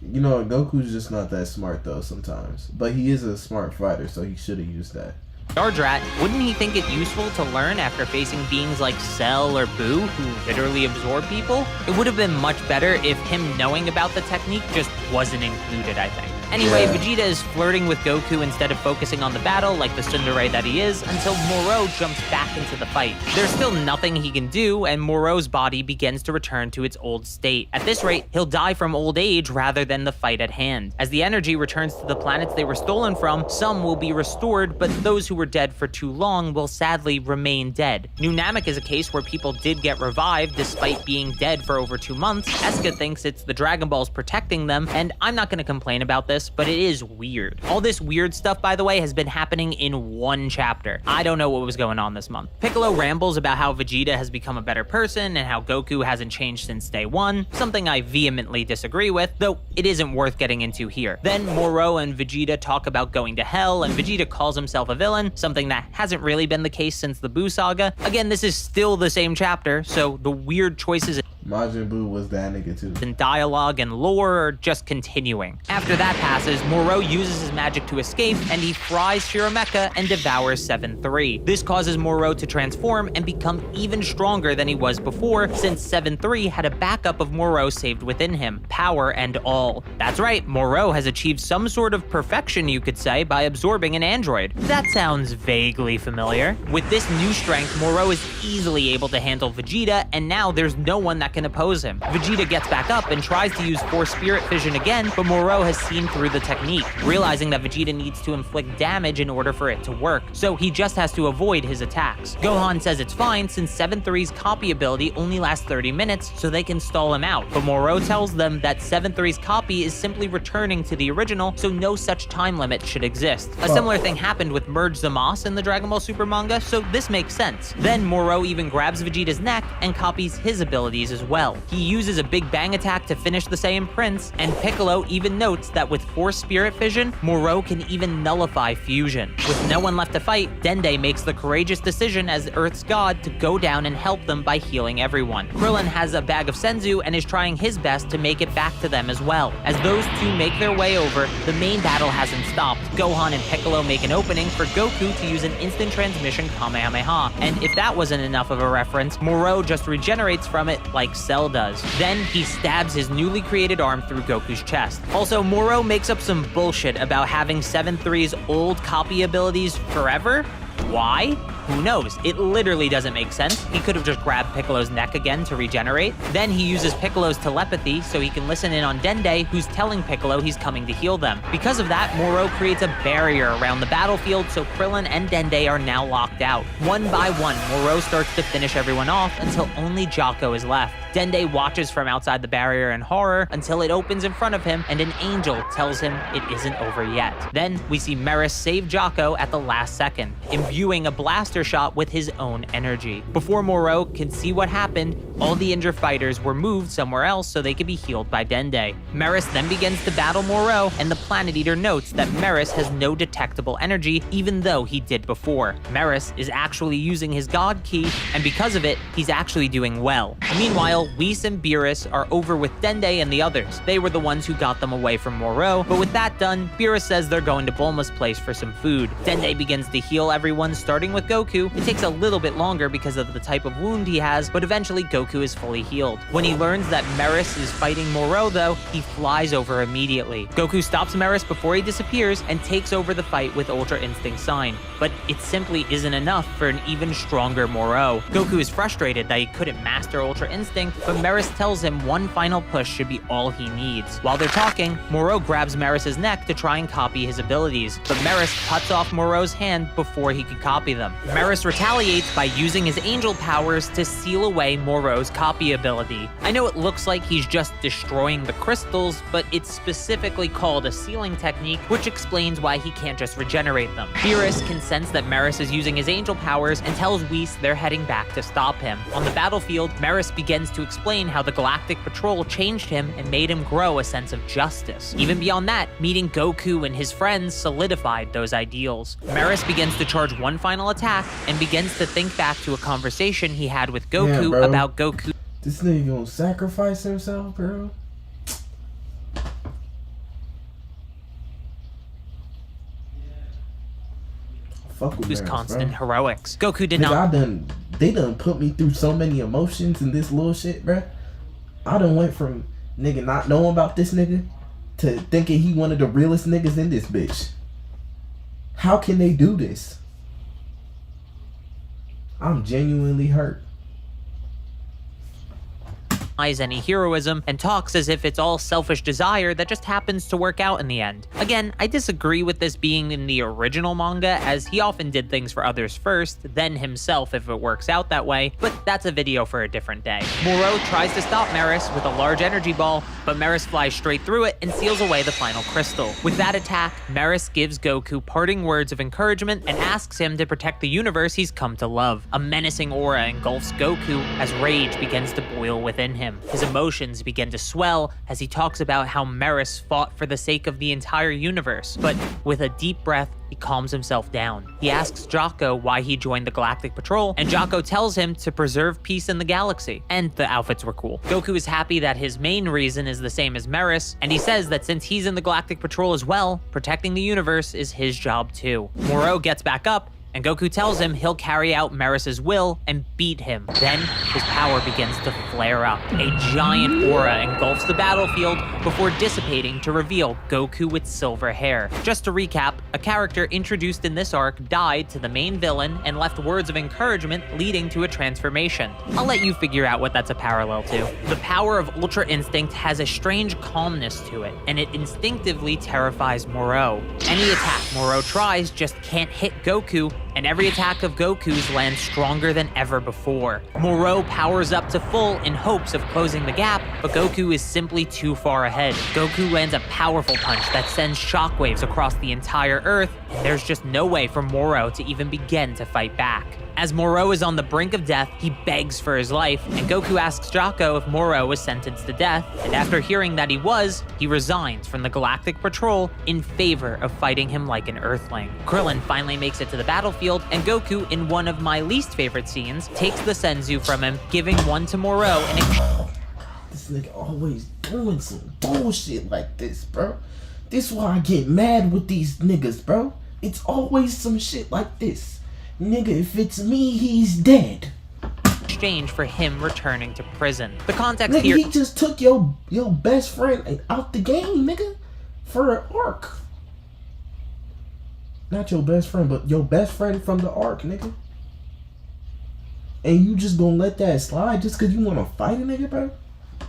You know, Goku's just not that smart though sometimes. But he is a smart fighter, so he should have used that. Yardrat, wouldn't he think it useful to learn after facing beings like Cell or Boo, who literally absorb people? It would have been much better if him knowing about the technique just wasn't included, I think. Anyway, Yeah. Vegeta is flirting with Goku instead of focusing on the battle like the tsundere that he is, until Moro jumps back into the fight. There's still nothing he can do, and Moro's body begins to return to its old state. At this rate, he'll die from old age rather than the fight at hand. As the energy returns to the planets they were stolen from, some will be restored, but those who were dead for too long will sadly remain dead. New Namek is a case where people did get revived despite being dead for over 2 months. Eska thinks it's the Dragon Balls protecting them, and I'm not gonna complain about this, but it is weird. All this weird stuff, by the way, has been happening in one chapter. I don't know what was going on this month. Piccolo rambles about how Vegeta has become a better person and how Goku hasn't changed since day one, something I vehemently disagree with, though it isn't worth getting into here. Then Moro and Vegeta talk about going to hell, and Vegeta calls himself a villain, something that hasn't really been the case since the Buu Saga. Again, this is still the same chapter, so the weird choices Majin Buu was that nigga too. in dialogue and lore are just continuing. After that passes, Moro uses his magic to escape, and he fries Shirameka and devours 7-3. This causes Moro to transform and become even stronger than he was before, since 7-3 had a backup of Moro saved within him, power and all. That's right, Moro has achieved some sort of perfection, you could say, by absorbing an android. That sounds vaguely familiar. With this new strength, Moro is easily able to handle Vegeta, and now there's no one that can oppose him. Vegeta gets back up and tries to use Force Spirit Fission again, but Moro has seen through the technique, realizing that Vegeta needs to inflict damage in order for it to work, so he just has to avoid his attacks. Gohan says it's fine since 7-3's copy ability only lasts 30 minutes, so they can stall him out, but Moro tells them that 7-3's copy is simply returning to the original, so no such time limit should exist. A similar thing happened with Merge Zamasu in the Dragon Ball Super manga, so this makes sense. Then Moro even grabs Vegeta's neck and copies his abilities as well. He uses a Big Bang attack to finish the Saiyan Prince, and Piccolo even notes that with Force Spirit Fission, Moro can even nullify fusion. With no one left to fight, Dende makes the courageous decision as Earth's god to go down and help them by healing everyone. Krillin has a bag of Senzu and is trying his best to make it back to them as well. As those two make their way over, the main battle hasn't stopped. Gohan and Piccolo make an opening for Goku to use an instant transmission Kamehameha, and if that wasn't enough of a reference, Moro just regenerates from it like Cell does. Then he stabs his newly created arm through Goku's chest. Also, Moro makes up some bullshit about having 7-3's old copy abilities forever. Why? Who knows? It literally doesn't make sense. He could have just grabbed Piccolo's neck again to regenerate. Then he uses Piccolo's telepathy so he can listen in on Dende, who's telling Piccolo he's coming to heal them. Because of that, Moro creates a barrier around the battlefield so Krillin and Dende are now locked out. One by one, Moro starts to finish everyone off until only Jocko is left. Dende watches from outside the barrier in horror until it opens in front of him and an angel tells him it isn't over yet. Then we see Meris save Jocko at the last second, imbuing a blaster shot with his own energy. Before Moro can see what happened, all the injured fighters were moved somewhere else so they could be healed by Dende. Meris then begins to battle Moro, and the Planet Eater notes that Meris has no detectable energy even though he did before. Meris is actually using his God Ki, and because of it, he's actually doing well. Meanwhile, Whis and Beerus are over with Dende and the others. They were the ones who got them away from Moro, but with that done, Beerus says they're going to Bulma's place for some food. Dende begins to heal everyone, starting with Goku. It takes a little bit longer because of the type of wound he has, but eventually Goku is fully healed. When he learns that Meris is fighting Moro though, he flies over immediately. Goku stops Meris before he disappears and takes over the fight with Ultra Instinct Sign, but it simply isn't enough for an even stronger Moro. Goku is frustrated that he couldn't master Ultra Instinct, but Meris tells him one final push should be all he needs. While they're talking, Moro grabs Meris' neck to try and copy his abilities, but Meris cuts off Moro's hand before he could copy them. Meris retaliates by using his angel powers to seal away Moro's copy ability. I know it looks like he's just destroying the crystals, but it's specifically called a sealing technique, which explains why he can't just regenerate them. Beerus can sense that Meris is using his angel powers and tells Whis they're heading back to stop him. On the battlefield, Meris begins to explain how the Galactic Patrol changed him and made him grow a sense of justice. Even beyond that, meeting Goku and his friends solidified those ideals. Meris begins to charge one final attack and begins to think back to a conversation he had with Goku about Goku. This nigga gonna sacrifice himself, bro? Fuck with Who's Meris, constant bro. heroics. Goku did Nigga, not. They done put me through so many emotions in this little shit, bro. I done went from nigga not knowing about this nigga to thinking he one of the realest niggas in this bitch. How can they do this? I'm genuinely hurt. Any heroism and talks as if it's all selfish desire that just happens to work out in the end. Again, I disagree with this being in the original manga, as he often did things for others first, then himself if it works out that way, but that's a video for a different day. Moro tries to stop Maris with a large energy ball, but Maris flies straight through it and seals away the final crystal. With that attack, Maris gives Goku parting words of encouragement and asks him to protect the universe he's come to love. A menacing aura engulfs Goku as rage begins to boil within him. His emotions begin to swell as he talks about how Maris fought for the sake of the entire universe. But with a deep breath, he calms himself down. He asks Jocko why he joined the Galactic Patrol, and Jocko tells him to preserve peace in the galaxy. And the outfits were cool. Goku is happy that his main reason is the same as Maris, and he says that since he's in the Galactic Patrol as well, protecting the universe is his job too. Moro gets back up, and Goku tells him he'll carry out Maris's will and beat him. Then, his power begins to flare up. A giant aura engulfs the battlefield before dissipating to reveal Goku with silver hair. Just to recap, a character introduced in this arc died to the main villain and left words of encouragement leading to a transformation. I'll let you figure out what that's a parallel to. The power of Ultra Instinct has a strange calmness to it, and it instinctively terrifies Moro. Any attack Moro tries just can't hit Goku, and every attack of Goku's lands stronger than ever before. Moro powers up to full in hopes of closing the gap, but Goku is simply too far ahead. Goku lands a powerful punch that sends shockwaves across the entire Earth, and there's just no way for Moro to even begin to fight back. As Moro is on the brink of death, he begs for his life, and Goku asks Jocko if Moro was sentenced to death, and after hearing that he was, he resigns from the Galactic Patrol in favor of fighting him like an Earthling. Krillin finally makes it to the battlefield, and Goku, in one of my least favorite scenes, takes the Senzu from him, giving one to Moro and This nigga always doing some bullshit like this, bro. This is why I get mad with these niggas, bro. It's always some shit like this. Nigga, if it's me, he's dead. exchange for him returning to prison. The context nigga, here— he just took your best friend out the game, nigga, for an arc. Not your best friend, but your best friend from the arc, nigga. And you just gonna let that slide just cause you wanna fight a nigga, bro?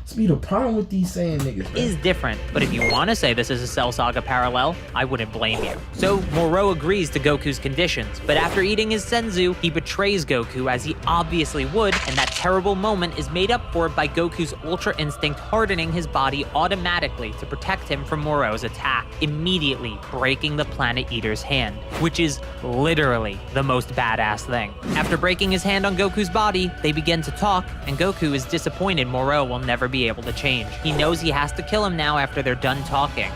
This be the problem with these saying niggas, bro. Is different, but if you want to say this is a Cell Saga parallel, I wouldn't blame you. So Moro agrees to Goku's conditions, but after eating his Senzu, he betrays Goku as he obviously would, and that terrible moment is made up for by Goku's Ultra Instinct hardening his body automatically to protect him from Moro's attack, immediately breaking the Planet Eater's hand, which is literally the most badass thing. After breaking his hand on Goku's body, they begin to talk, and Goku is disappointed Moro will never be able to change. He knows he has to kill him now after they're done talking.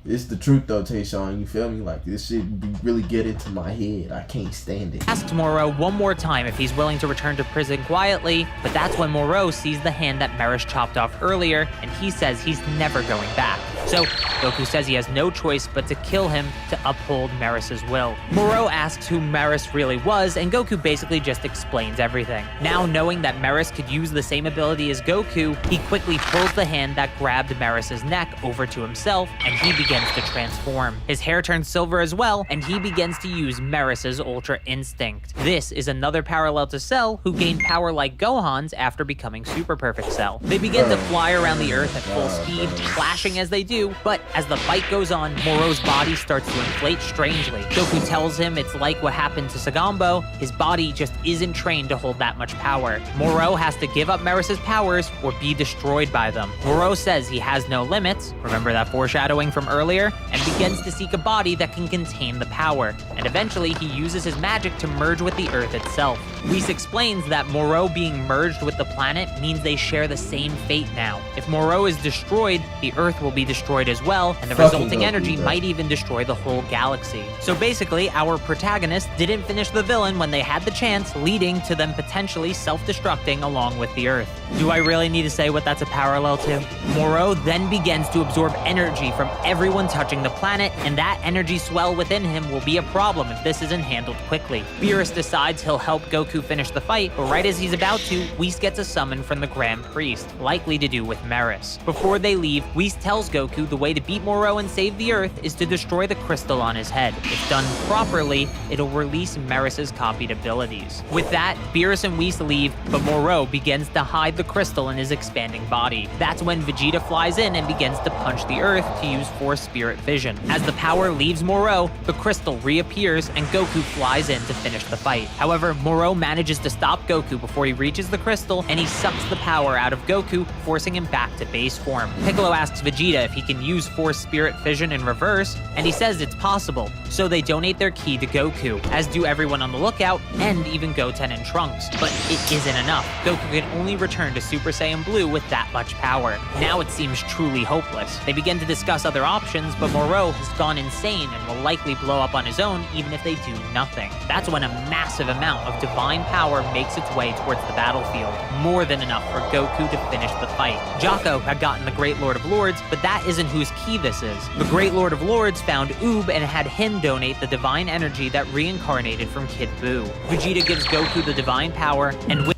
It's the truth though, Tayshawn, you feel me? Like, this shit really get into my head. I can't stand it. Asks Moro one more time if he's willing to return to prison quietly, but that's when Moro sees the hand that Maris chopped off earlier, and he says he's never going back. So Goku says he has no choice but to kill him to uphold Maris's will. Moro asks who Maris really was, and Goku basically just explains everything. Now knowing that Maris could use the same ability as Goku, he quickly pulls the hand that grabbed Maris's neck over to himself, and he begins to transform. His hair turns silver as well, and he begins to use Maris's Ultra Instinct. This is another parallel to Cell, who gained power like Gohan's after becoming Super Perfect Cell. They begin to fly around the Earth at full speed, clashing as they do, but as the fight goes on, Moro's body starts to inflate strangely. Goku tells him it's like what happened to Sagambo. His body just isn't trained to hold that much power. Moro has to give up Maris's powers or be destroyed by them. Moro says he has no limits, remember that foreshadowing from earlier, and begins to seek a body that can contain the power. And eventually he uses his magic to merge with the Earth itself. Whis explains that Moro being merged with the planet means they share the same fate now. If Moro is destroyed, the Earth will be destroyed as well, and the resulting energy might even destroy the whole galaxy. So basically, our protagonist didn't finish the villain when they had the chance, leading to them potentially self-destructing along with the Earth. Do I really need to say what that's a parallel to? Moro then begins to absorb energy from everyone everyone touching the planet, and that energy swell within him will be a problem if this isn't handled quickly. Beerus decides he'll help Goku finish the fight, but right as he's about to, Whis gets a summon from the Grand Priest, likely to do with Meris. Before they leave, Whis tells Goku the way to beat Moro and save the Earth is to destroy the crystal on his head. If done properly, it'll release Meris's copied abilities. With that, Beerus and Whis leave, but Moro begins to hide the crystal in his expanding body. That's when Vegeta flies in and begins to punch the Earth to use Force Spirit Vision. As the power leaves Moro, the crystal reappears and Goku flies in to finish the fight. However, Moro manages to stop Goku before he reaches the crystal, and he sucks the power out of Goku, forcing him back to base form. Piccolo asks Vegeta if he can use Force Spirit Vision in reverse, and he says it's possible, so they donate their ki to Goku, as do everyone on the lookout, and even Goten and Trunks. But it isn't enough. Goku can only return to Super Saiyan Blue with that much power. Now it seems truly hopeless. They begin to discuss other options, but Moro has gone insane and will likely blow up on his own even if they do nothing. That's when a massive amount of divine power makes its way towards the battlefield, more than enough for Goku to finish the fight. Jocko had gotten the Great Lord of Lords, but that isn't whose ki this is. The Great Lord of Lords found Oob and had him donate the divine energy that reincarnated from Kid Buu. Vegeta gives Goku the divine power, and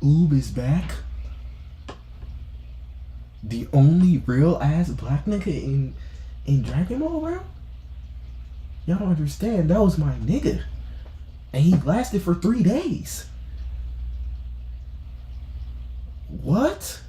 Oob is back? The only real ass black nigga in Dragon Ball, bro? Y'all don't understand, that was my nigga. And he lasted for 3 days. What?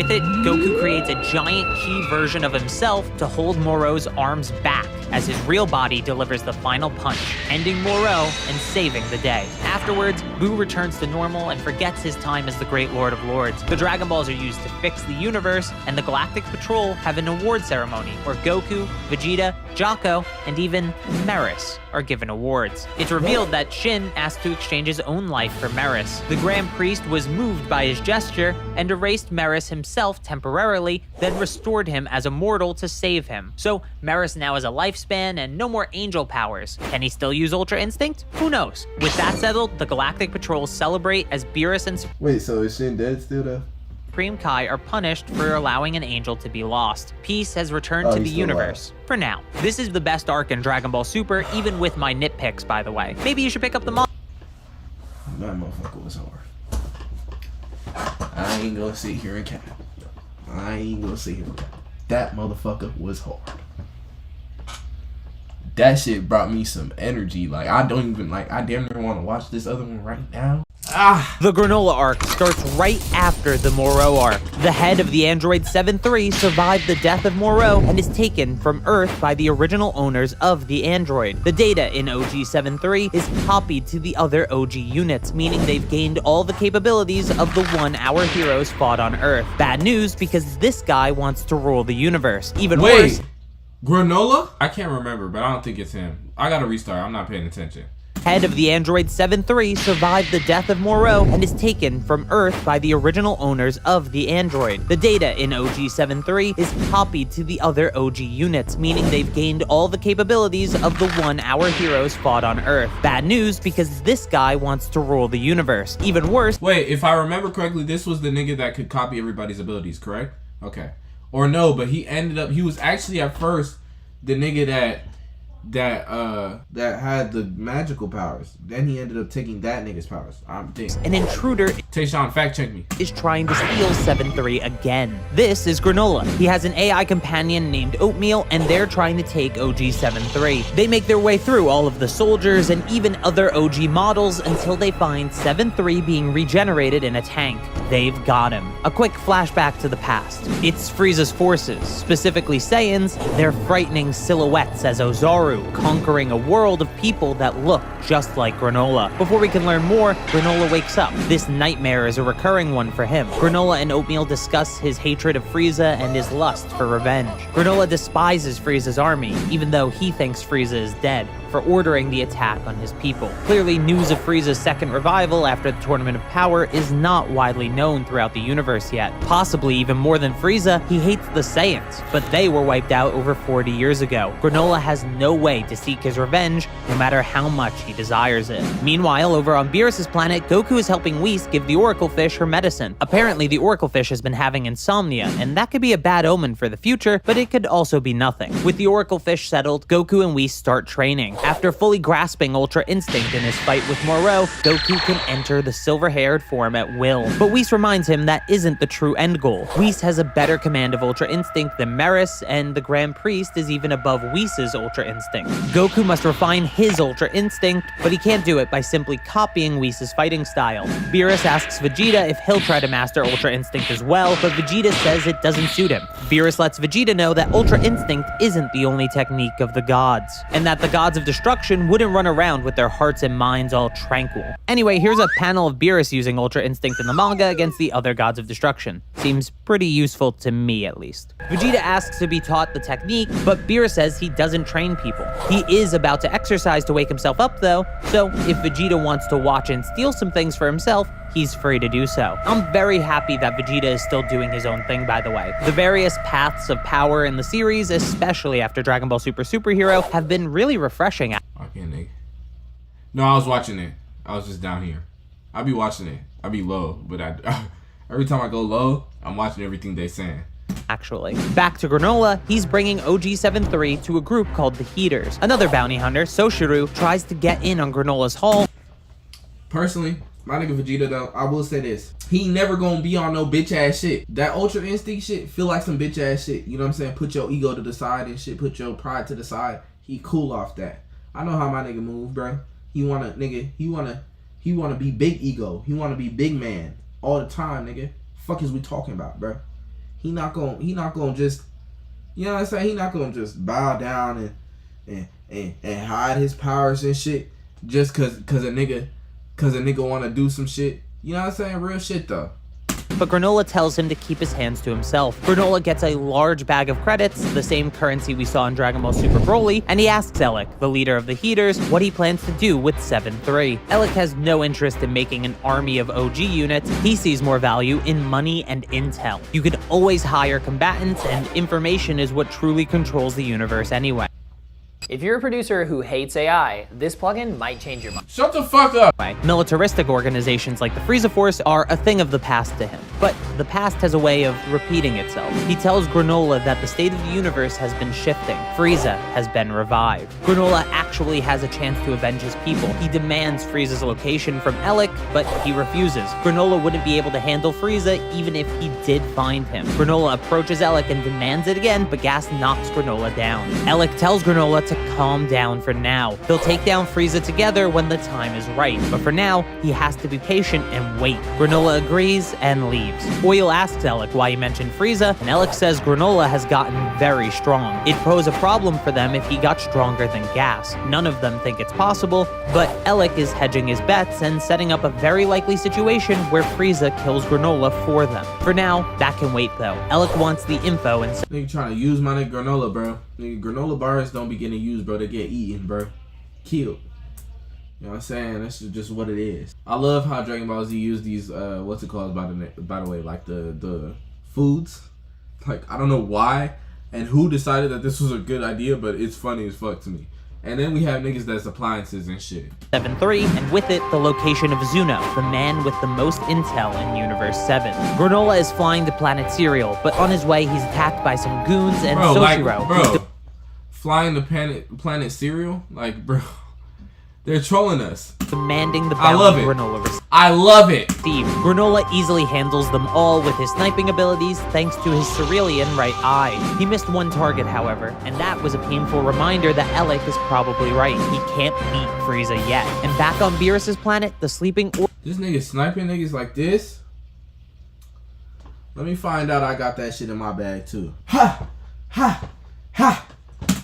with it, Goku creates a giant ki version of himself to hold Moro's arms back, as his real body delivers the final punch, ending Moro and saving the day. Afterwards, Buu returns to normal and forgets his time as the Great Lord of Lords. The Dragon Balls are used to fix the universe, and the Galactic Patrol have an award ceremony where Goku, Vegeta, Jocko, and even Meris are given awards. It's revealed that Shin asked to exchange his own life for Meris. The Grand Priest was moved by his gesture and erased Meris himself temporarily, then restored him as a mortal to save him. So Meris now has a lifespan and no more angel powers. Can he still use Ultra Instinct? Who knows? With that settled, the Galactic Patrol celebrate as Beerus and Wait, so is Shin dead still though? Supreme Kai are punished for allowing an angel to be lost. Peace has returned to the universe. For now. This is the best arc in Dragon Ball Super, even with my nitpicks, by the way. Maybe you should pick up the manga. That motherfucker was hard. I ain't gonna sit here and cap. That motherfucker was hard. That shit brought me some energy. Like, I damn near want to watch this other one right now. The Granolah Arc starts right after the Moro Arc. The head of the android 7-3 survived the death of Moro and is taken from Earth by the original owners of the android. The data in OG 7-3 is copied to the other OG units, meaning they've gained all the capabilities of the one our heroes fought on Earth. Bad news, because this guy wants to rule the universe. Even worse... Granolah? I can't remember, but I don't think it's him. I gotta restart. I'm not paying attention. Head of the android 7-3 survived the death of Moro and is taken from Earth by the original owners of the android. The data in OG 7-3 is copied to the other OG units, meaning they've gained all the capabilities of the one our heroes fought on Earth. Bad news, because this guy wants to rule the universe. Even worse... Wait, if I remember correctly, this was the nigga that could copy everybody's abilities, correct? Okay. Or no, but he was actually at first the nigga that had the magical powers. Then he ended up taking that nigga's powers. I'm thinking. An intruder Tayshawn, fact check me. is trying to steal 7-3 again. This is Granolah. He has an AI companion named Oatmeal, and they're trying to take OG 7-3. They make their way through all of the soldiers and even other OG models until they find 7-3 being regenerated in a tank. They've got him. A quick flashback to the past. It's Frieza's forces, specifically Saiyans, their frightening silhouettes as Ozaru, conquering a world of people that look just like Granolah. Before we can learn more, Granolah wakes up. This nightmare is a recurring one for him. Granolah and Oatmeal discuss his hatred of Frieza and his lust for revenge. Granolah despises Frieza's army, even though he thinks Frieza is dead, for ordering the attack on his people. Clearly, news of Frieza's second revival after the Tournament of Power is not widely known throughout the universe yet. Possibly even more than Frieza, he hates the Saiyans, but they were wiped out over 40 years ago. Granolah has no way to seek his revenge, no matter how much he desires it. Meanwhile, over on Beerus's planet, Goku is helping Whis give the Oracle Fish her medicine. Apparently, the Oracle Fish has been having insomnia, and that could be a bad omen for the future, but it could also be nothing. With the Oracle Fish settled, Goku and Whis start training. After fully grasping Ultra Instinct in his fight with Moro, Goku can enter the silver-haired form at will. But Whis reminds him that isn't the true end goal. Whis has a better command of Ultra Instinct than Meris, and the Grand Priest is even above Whis' Ultra Instinct. Goku must refine his Ultra Instinct, but he can't do it by simply copying Whis' fighting style. Beerus asks Vegeta if he'll try to master Ultra Instinct as well, but Vegeta says it doesn't suit him. Beerus lets Vegeta know that Ultra Instinct isn't the only technique of the gods, and that the gods of destruction wouldn't run around with their hearts and minds all tranquil. Anyway, here's a panel of Beerus using Ultra Instinct in the manga against the other gods of destruction. Seems pretty useful to me, at least. Vegeta asks to be taught the technique, but Beerus says he doesn't train people. He is about to exercise to wake himself up though, so if Vegeta wants to watch and steal some things for himself, he's free to do so. I'm very happy that Vegeta is still doing his own thing, by the way. The various paths of power in the series, especially after Dragon Ball Super Superhero, have been really refreshing. Okay, nigga. No, I was watching it. I was just down here. I be watching it. I be low, but every time I go low, I'm watching everything they saying. Actually. Back to Granolah, he's bringing OG-73 to a group called the Heaters. Another bounty hunter, Soshiru, tries to get in on Granolah's haul. Personally, my nigga Vegeta though, I will say this. He never gonna be on no bitch ass shit. That Ultra Instinct shit feel like some bitch ass shit. You know what I'm saying? Put your ego to the side and shit. Put your pride to the side. He cool off that. I know how my nigga move, bro. He wanna be big ego. He wanna be big man all the time, nigga. Fuck is we talking about, bro? He not gonna just, you know what I'm saying? He not gonna just bow down and hide his powers and shit just cause a nigga wanna do some shit. You know what I'm saying? Real shit though. But Granolah tells him to keep his hands to himself. Granolah gets a large bag of credits, the same currency we saw in Dragon Ball Super Broly, and he asks Elec, the leader of the Heaters, what he plans to do with 7-3. Elec has no interest in making an army of OG units. He sees more value in money and intel. You can always hire combatants, and information is what truly controls the universe anyway. If you're a producer who hates AI, this plugin might change your mind. Shut the fuck up! Militaristic organizations like the Frieza Force are a thing of the past to him, but the past has a way of repeating itself. He tells Granolah that the state of the universe has been shifting. Frieza has been revived. Granolah actually has a chance to avenge his people. He demands Frieza's location from Elec, but he refuses. Granolah wouldn't be able to handle Frieza even if he did find him. Granolah approaches Elec and demands it again, but Gas knocks Granolah down. Elec tells Granolah to calm down for now. They'll take down Frieza together when the time is right, but for now, he has to be patient and wait. Granolah agrees and leaves. Oil asks Elec why he mentioned Frieza, and Elec says Granolah has gotten very strong. It'd pose a problem for them if he got stronger than Gas. None of them think it's possible, but Elec is hedging his bets and setting up a very likely situation where Frieza kills Granolah for them. For now, that can wait though. Elec wants the info and Nigga trying to use my nigga Granolah, bro. Nigga, granola bars don't be getting used, bro. They get eaten, bro. Killed. You know what I'm saying? That's just what it is. I love how Dragon Ball Z used these, what's it called, by the way, like the foods. Like, I don't know why and who decided that this was a good idea, but it's funny as fuck to me. And then we have niggas that's appliances and shit. 7-3, and with it, the location of Zuno, the man with the most intel in Universe 7. Granolah is flying to planet Cereal, but on his way, he's attacked by some goons and Soshiro. Flying to planet Cereal? Like, bro, they're trolling us. Demanding the I love it. Granolah receives. I love it. Granolah easily handles them all with his sniping abilities thanks to his cerulean right eye. He missed one target, however, and that was a painful reminder that Elec is probably right. He can't beat Frieza yet. And back on Beerus's planet, the sleeping this nigga sniping niggas like this? Let me find out I got that shit in my bag too. Ha! Ha! Ha!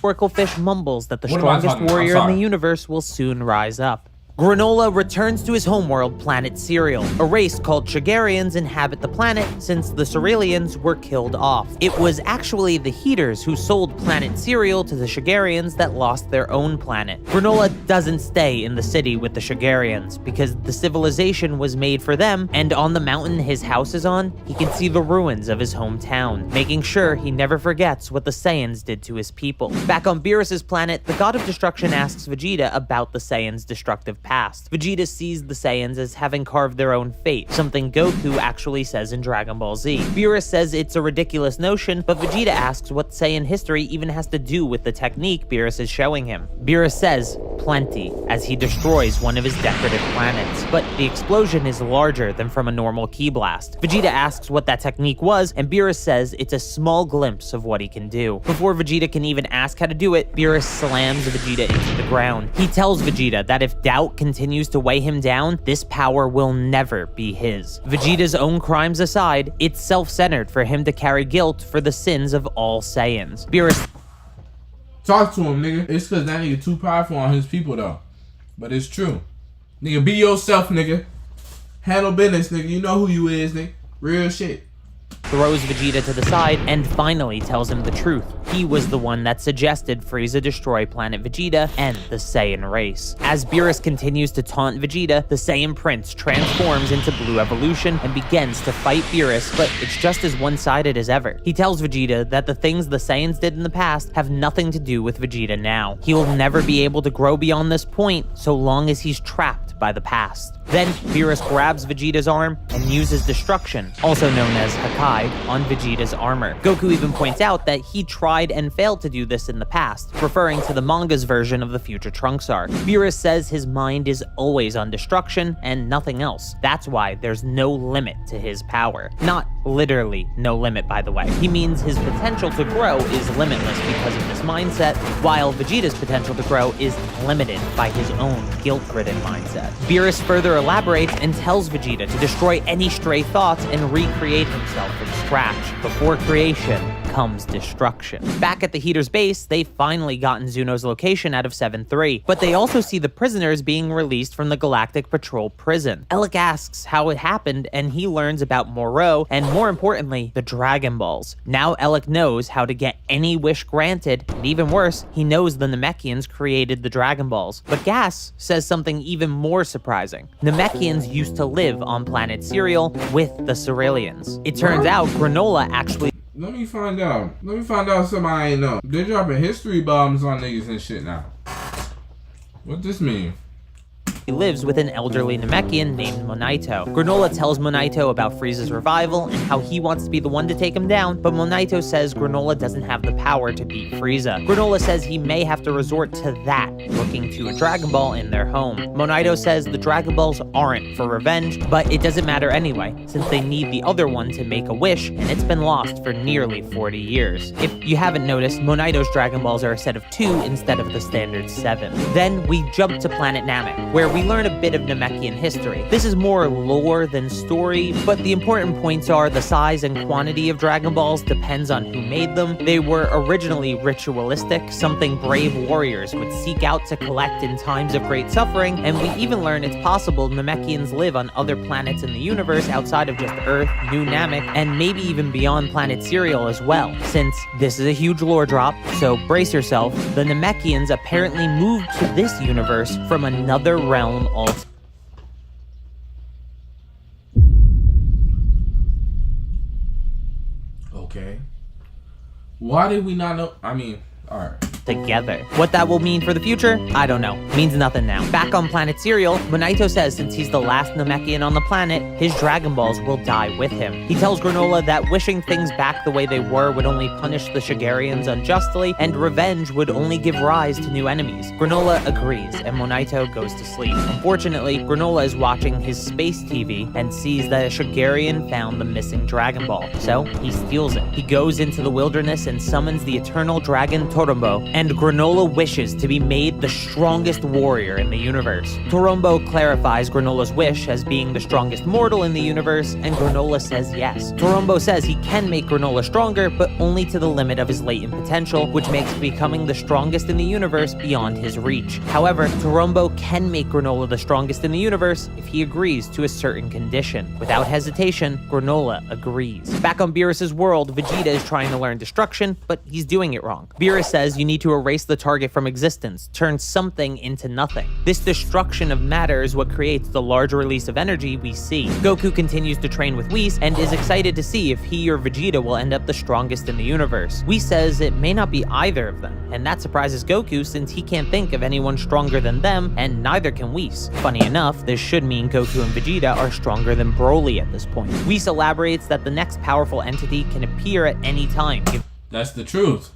Oracle Fish mumbles that the strongest warrior in the universe will soon rise up. Granolah returns to his homeworld, planet Cereal. A race called Shigarians inhabit the planet since the Cerealians were killed off. It was actually the Heaters who sold planet Cereal to the Shigarians that lost their own planet. Granolah doesn't stay in the city with the Shigarians because the civilization was made for them, and on the mountain his house is on, he can see the ruins of his hometown, making sure he never forgets what the Saiyans did to his people. Back on Beerus's planet, the God of Destruction asks Vegeta about the Saiyans' destructive past. Vegeta sees the Saiyans as having carved their own fate, something Goku actually says in Dragon Ball Z. Beerus says it's a ridiculous notion, but Vegeta asks what Saiyan history even has to do with the technique Beerus is showing him. Beerus says, plenty, as he destroys one of his decorative planets, but the explosion is larger than from a normal ki blast. Vegeta asks what that technique was, and Beerus says it's a small glimpse of what he can do. Before Vegeta can even ask how to do it, Beerus slams Vegeta into the ground. He tells Vegeta that if doubt continues to weigh him down, this power will never be his. Vegeta's own crimes aside, it's self-centered for him to carry guilt for the sins of all Saiyans. Beerus Talk to him, nigga. It's cause that nigga too powerful on his people though. But it's true. Nigga, be yourself, nigga. Handle business, nigga. You know who you is, nigga. Real shit. throws Vegeta to the side and finally tells him the truth. He was the one that suggested Frieza destroy planet Vegeta and the Saiyan race. As Beerus continues to taunt Vegeta, the Saiyan Prince transforms into Blue Evolution and begins to fight Beerus, but it's just as one-sided as ever. He tells Vegeta that the things the Saiyans did in the past have nothing to do with Vegeta now. He'll never be able to grow beyond this point so long as he's trapped by the past. Then Beerus grabs Vegeta's arm and uses destruction, also known as Hakai, on Vegeta's armor. Goku even points out that he tried and failed to do this in the past, referring to the manga's version of the future Trunks arc. Beerus says his mind is always on destruction and nothing else. That's why there's no limit to his power. Not literally no limit, by the way. He means his potential to grow is limitless because of this mindset, while Vegeta's potential to grow is limited by his own guilt-ridden mindset. Beerus further elaborates and tells Vegeta to destroy any stray thoughts and recreate himself from scratch. Before creation comes destruction. Back at the Heater's base, they've finally gotten Zuno's location out of 7-3, but they also see the prisoners being released from the Galactic Patrol prison. Elec asks how it happened, and he learns about Moro, and more importantly, the Dragon Balls. Now Elec knows how to get any wish granted, and even worse, he knows the Namekians created the Dragon Balls. But Gas says something even more surprising. Namekians used to live on planet Cereal with the Cerealians. It turns out Granolah actually Let me find out something I ain't know. They're dropping history bombs on niggas and shit now. What this mean? He lives with an elderly Namekian named Monaito. Granolah tells Monaito about Frieza's revival and how he wants to be the one to take him down, but Monaito says Granolah doesn't have the power to beat Frieza. Granolah says he may have to resort to that, looking to a Dragon Ball in their home. Monaito says the Dragon Balls aren't for revenge, but it doesn't matter anyway, since they need the other one to make a wish, and it's been lost for nearly 40 years. If you haven't noticed, Monaito's Dragon Balls are a set of 2 instead of the standard 7. Then we jump to planet Namek, where we learn a bit of Namekian history. This is more lore than story, but the important points are the size and quantity of Dragon Balls depends on who made them. They were originally ritualistic, something brave warriors would seek out to collect in times of great suffering, and we even learn it's possible Namekians live on other planets in the universe outside of just Earth, New Namek, and maybe even beyond planet Cereal as well. Since this is a huge lore drop, so brace yourself, the Namekians apparently moved to this universe from another realm altogether. Okay. Why did we not know? I mean, alright. Together. What that will mean for the future, I don't know. Means nothing now. Back on planet Cereal, Monaito says since he's the last Namekian on the planet, his Dragon Balls will die with him. He tells Granolah that wishing things back the way they were would only punish the Shigarians unjustly, and revenge would only give rise to new enemies. Granolah agrees, and Monaito goes to sleep. Unfortunately, Granolah is watching his space TV and sees that a Shigarian found the missing Dragon Ball, so he steals it. He goes into the wilderness and summons the eternal dragon Torombo and Granolah wishes to be made the strongest warrior in the universe. Torombo clarifies Granolah's wish as being the strongest mortal in the universe, and Granolah says yes. Torombo says he can make Granolah stronger, but only to the limit of his latent potential, which makes becoming the strongest in the universe beyond his reach. However, Torombo can make Granolah the strongest in the universe if he agrees to a certain condition. Without hesitation, Granolah agrees. Back on Beerus's world, Vegeta is trying to learn destruction, but he's doing it wrong. Beerus says you need to erase the target from existence, turn something into nothing. This destruction of matter is what creates the large release of energy we see. Goku continues to train with Whis and is excited to see if he or Vegeta will end up the strongest in the universe. Whis says it may not be either of them, and that surprises Goku since he can't think of anyone stronger than them, and neither can Whis. Funny enough, this should mean Goku and Vegeta are stronger than Broly at this point. Whis elaborates that the next powerful entity can appear at any time. That's the truth.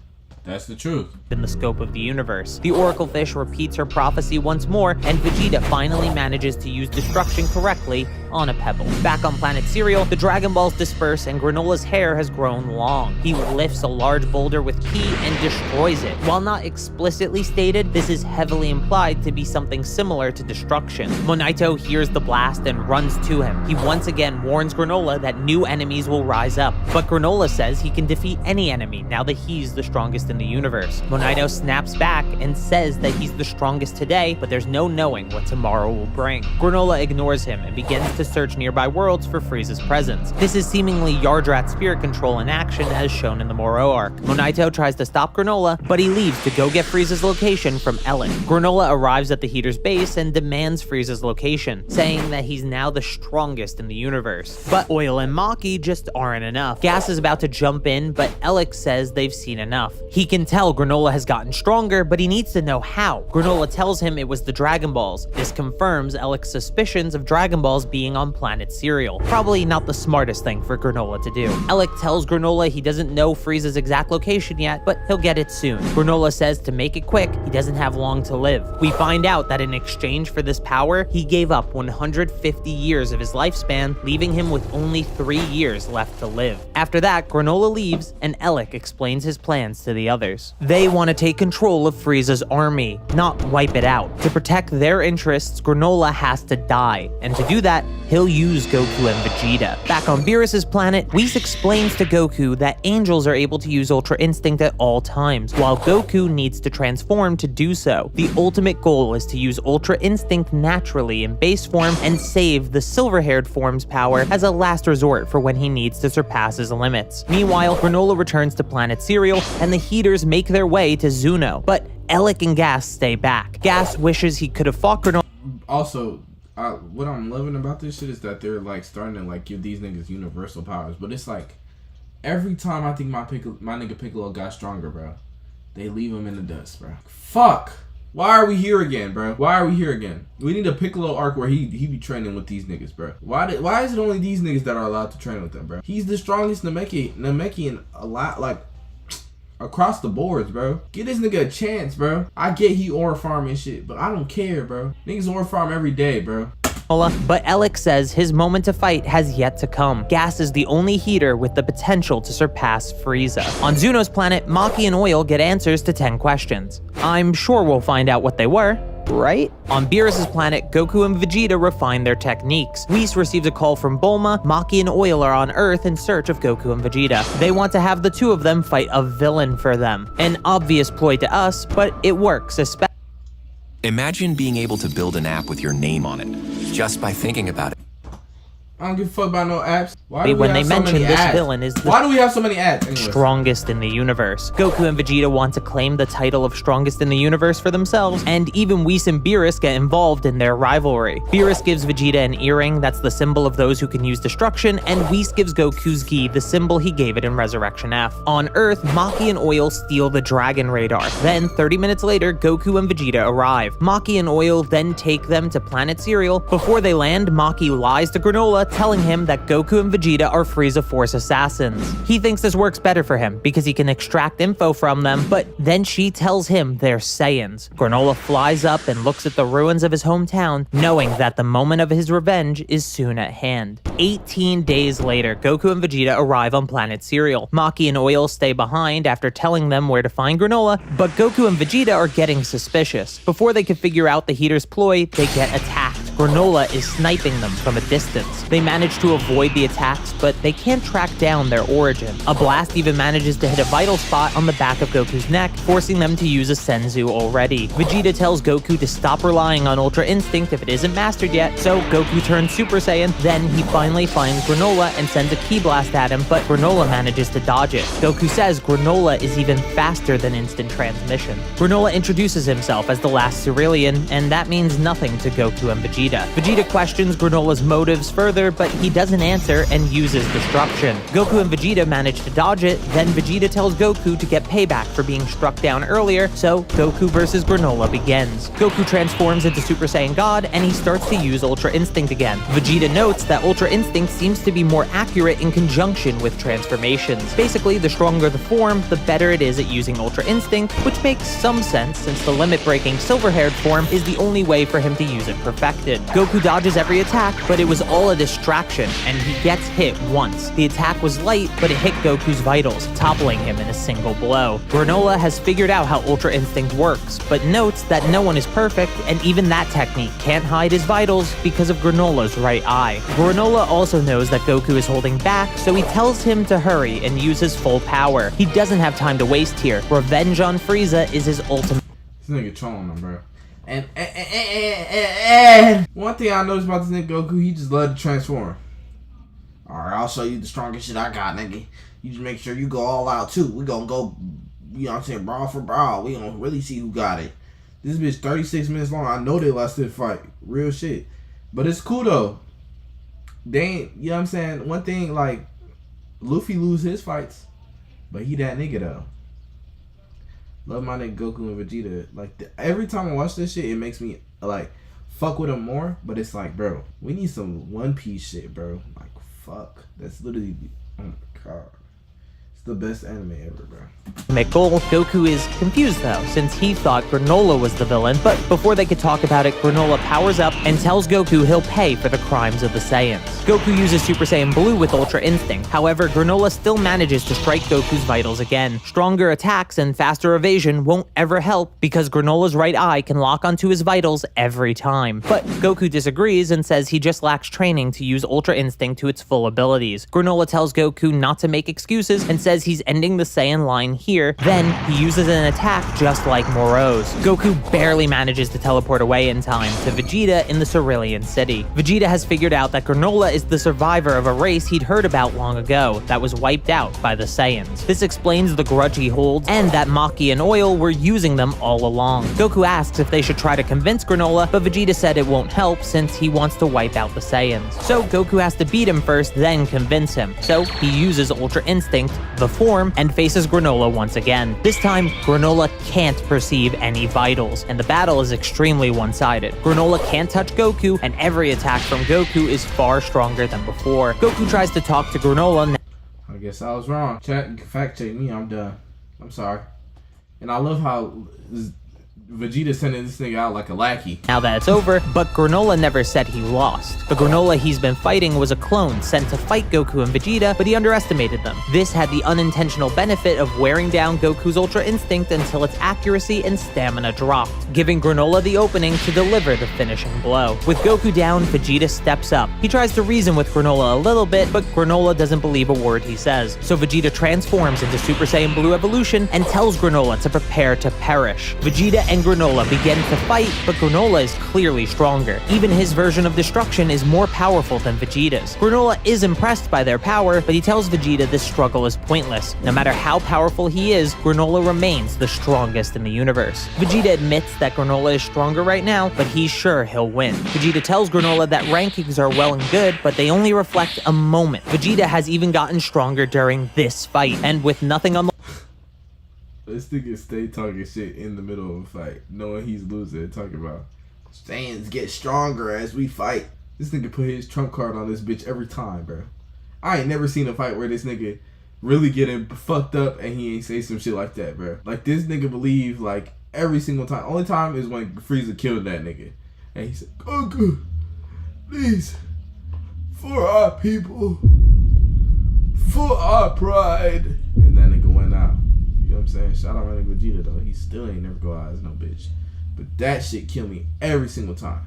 That's the truth. In the scope of the universe. The Oracle Fish repeats her prophecy once more, and Vegeta finally manages to use destruction correctly on a pebble. Back on planet Cereal, the Dragon Balls disperse and Granolah's hair has grown long. He lifts a large boulder with ki and destroys it. While not explicitly stated, this is heavily implied to be something similar to destruction. Monaito hears the blast and runs to him. He once again warns Granolah that new enemies will rise up, but Granolah says he can defeat any enemy now that he's the strongest in the universe. Monaito snaps back and says that he's the strongest today, but there's no knowing what tomorrow will bring. Granolah ignores him and begins to search nearby worlds for Frieza's presence. This is seemingly Yardrat spirit control in action as shown in the Moro Arc. Monaito tries to stop Granolah, but he leaves to go get Frieza's location from Ellen. Granolah arrives at the Heater's base and demands Frieza's location, saying that he's now the strongest in the universe. But Oil and Maki just aren't enough. Gas is about to jump in, but Elec says they've seen enough. He can tell Granolah has gotten stronger, but he needs to know how. Granolah tells him it was the Dragon Balls. This confirms Elec's suspicions of Dragon Balls being on planet Cereal. Probably not the smartest thing for Granolah to do. Elec tells Granolah he doesn't know Frieza's exact location yet, but he'll get it soon. Granolah says to make it quick, he doesn't have long to live. We find out that in exchange for this power, he gave up 150 years of his lifespan, leaving him with only 3 years left to live. After that, Granolah leaves, and Elec explains his plans to the others. They want to take control of Frieza's army, not wipe it out. To protect their interests, Granolah has to die, and to do that, he'll use Goku and Vegeta. Back on Beerus's planet, Whis explains to Goku that angels are able to use Ultra Instinct at all times, while Goku needs to transform to do so. The ultimate goal is to use Ultra Instinct naturally in base form and save the silver-haired form's power as a last resort for when he needs to surpass his limits. Meanwhile, Granolah returns to planet Cereal, and the Heaters make their way to Zuno, but Elec and Gas stay back. Gas wishes he could have fought Granolah. Also, what I'm loving about this shit is that they're like starting to like give these niggas universal powers, but it's like every time I think my nigga Piccolo got stronger, bro, they leave him in the dust, bro. Fuck. Why are we here again, bro? Why are we here again? We need a Piccolo arc where he be training with these niggas, bro. Why is it only these niggas that are allowed to train with them, bro? He's the strongest Namekian a lot, like across the boards, bro. Give this nigga a chance, bro. I get he ore farm and shit, but I don't care, bro. Niggas ore farm every day, bro. But Elec says his moment to fight has yet to come. Gas is the only Heater with the potential to surpass Frieza. On Zuno's planet, Maki and Oil get answers to 10 questions. I'm sure we'll find out what they were, right? On Beerus's planet, Goku and Vegeta refine their techniques. Whis receives a call from Bulma. Maki and Oil are on Earth in search of Goku and Vegeta. They want to have the two of them fight a villain for them. An obvious ploy to us, but it works, especially. Imagine being able to build an app with your name on it, just by thinking about it. I don't give a fuck about no apps. Why do we when have they so mention many this ads? villain is the Why do we have so many ads? Anyways. strongest in the universe. Goku and Vegeta want to claim the title of strongest in the universe for themselves, and even Whis and Beerus get involved in their rivalry. Beerus gives Vegeta an earring that's the symbol of those who can use destruction, and Whis gives Goku's gi the symbol he gave it in Resurrection F. On Earth, Maki and Oil steal the Dragon Radar. Then, 30 minutes later, Goku and Vegeta arrive. Maki and Oil then take them to planet Cereal. Before they land, Maki lies to Granolah Granolah telling him that Goku and Vegeta are Frieza Force assassins. He thinks this works better for him because he can extract info from them, but then she tells him they're Saiyans. Granolah flies up and looks at the ruins of his hometown, knowing that the moment of his revenge is soon at hand. 18 days later, Goku and Vegeta arrive on planet Cereal. Maki and Oil stay behind after telling them where to find Granolah, but Goku and Vegeta are getting suspicious. Before they can figure out the Heater's ploy, they get attacked. Granolah is sniping them from a distance. They manage to avoid the attacks, but they can't track down their origin. A blast even manages to hit a vital spot on the back of Goku's neck, forcing them to use a Senzu already. Vegeta tells Goku to stop relying on Ultra Instinct if it isn't mastered yet, so Goku turns Super Saiyan. Then he finally finds Granolah and sends a Ki Blast at him, but Granolah manages to dodge it. Goku says Granolah is even faster than instant transmission. Granolah introduces himself as the last Cerealian, and that means nothing to Goku and Vegeta. Vegeta questions Granolah's motives further, but he doesn't answer and uses destruction. Goku and Vegeta manage to dodge it, then Vegeta tells Goku to get payback for being struck down earlier, so Goku versus Granolah begins. Goku transforms into Super Saiyan God, and he starts to use Ultra Instinct again. Vegeta notes that Ultra Instinct seems to be more accurate in conjunction with transformations. Basically, the stronger the form, the better it is at using Ultra Instinct, which makes some sense since the limit-breaking silver-haired form is the only way for him to use it perfected. Goku dodges every attack, but it was all a distraction, and he gets hit once. The attack was light, but it hit Goku's vitals, toppling him in a single blow. Granolah has figured out how Ultra Instinct works, but notes that no one is perfect, and even that technique can't hide his vitals because of Granolah's right eye. Granolah also knows that Goku is holding back, so he tells him to hurry and use his full power. He doesn't have time to waste here. Revenge on Frieza is his ultimate. This nigga trolling him, bro. And one thing I noticed about this nigga Goku, he just love to transform. Alright, I'll show you the strongest shit I got, nigga. You just make sure you go all out too. We gonna go, you know what I'm saying, brawl for brawl. We gonna really see who got it. This bitch 36 minutes long. I know they lost this fight. Real shit. But it's cool though. They ain't, you know what I'm saying? One thing, like, Luffy lose his fights, but he that nigga though. Love my nigga Goku and Vegeta. Like, every time I watch this shit, it makes me, like, fuck with him more. But it's like, bro, we need some One Piece shit, bro. Like, fuck. That's literally, oh my god. It's the best anime ever, bro. Goal. Goku is confused though, since he thought Granolah was the villain, but before they could talk about it, Granolah powers up and tells Goku he'll pay for the crimes of the Saiyans. Goku uses Super Saiyan Blue with Ultra Instinct. However, Granolah still manages to strike Goku's vitals again. Stronger attacks and faster evasion won't ever help because Granolah's right eye can lock onto his vitals every time. But Goku disagrees and says he just lacks training to use Ultra Instinct to its full abilities. Granolah tells Goku not to make excuses and says he's ending the Saiyan line here. Then he uses an attack just like Moro's. Goku barely manages to teleport away in time to Vegeta in the Cerealian city. Vegeta has figured out that Granolah is the survivor of a race he'd heard about long ago that was wiped out by the Saiyans. This explains the grudge he holds and that Maki and Oil were using them all along. Goku asks if they should try to convince Granolah, but Vegeta said it won't help since he wants to wipe out the Saiyans. So Goku has to beat him first, then convince him. So he uses Ultra Instinct, the form, and faces Granolah once again. This time, Granolah can't perceive any vitals, and the battle is extremely one-sided. Granolah can't touch Goku, and every attack from Goku is far stronger than before. Goku tries to talk to Granolah. I guess I was wrong. Fact check me, I'm done. I'm sorry. And I love how Vegeta sending this nigga out like a lackey. Now that it's over, but Granolah never said he lost. The Granolah he's been fighting was a clone sent to fight Goku and Vegeta, but he underestimated them. This had the unintentional benefit of wearing down Goku's Ultra Instinct until its accuracy and stamina dropped, giving Granolah the opening to deliver the finishing blow. With Goku down, Vegeta steps up. He tries to reason with Granolah a little bit, but Granolah doesn't believe a word he says. So Vegeta transforms into Super Saiyan Blue Evolution and tells Granolah to prepare to perish. Vegeta and Granolah begin to fight, but Granolah is clearly stronger. Even his version of destruction is more powerful than Vegeta's. Granolah is impressed by their power, but he tells Vegeta this struggle is pointless. No matter how powerful he is, Granolah remains the strongest in the universe. Vegeta admits that Granolah is stronger right now, but he's sure he'll win. Vegeta tells Granolah that rankings are well and good, but they only reflect a moment. Vegeta has even gotten stronger during this fight, and with nothing on the This nigga stay talking shit in the middle of a fight, knowing he's losing, talking about Saiyans get stronger as we fight. This nigga put his trump card on this bitch every time, bro. I ain't never seen a fight where this nigga really getting fucked up and he ain't say some shit like that, bro. Like, this nigga believe, like, every single time. Only time is when Frieza killed that nigga. And he said, Goku, please, for our people, for our pride. And that nigga went out. You know what I'm saying? Shout out my nigga Vegeta, though. He still ain't never go out as no bitch. But that shit kill me every single time.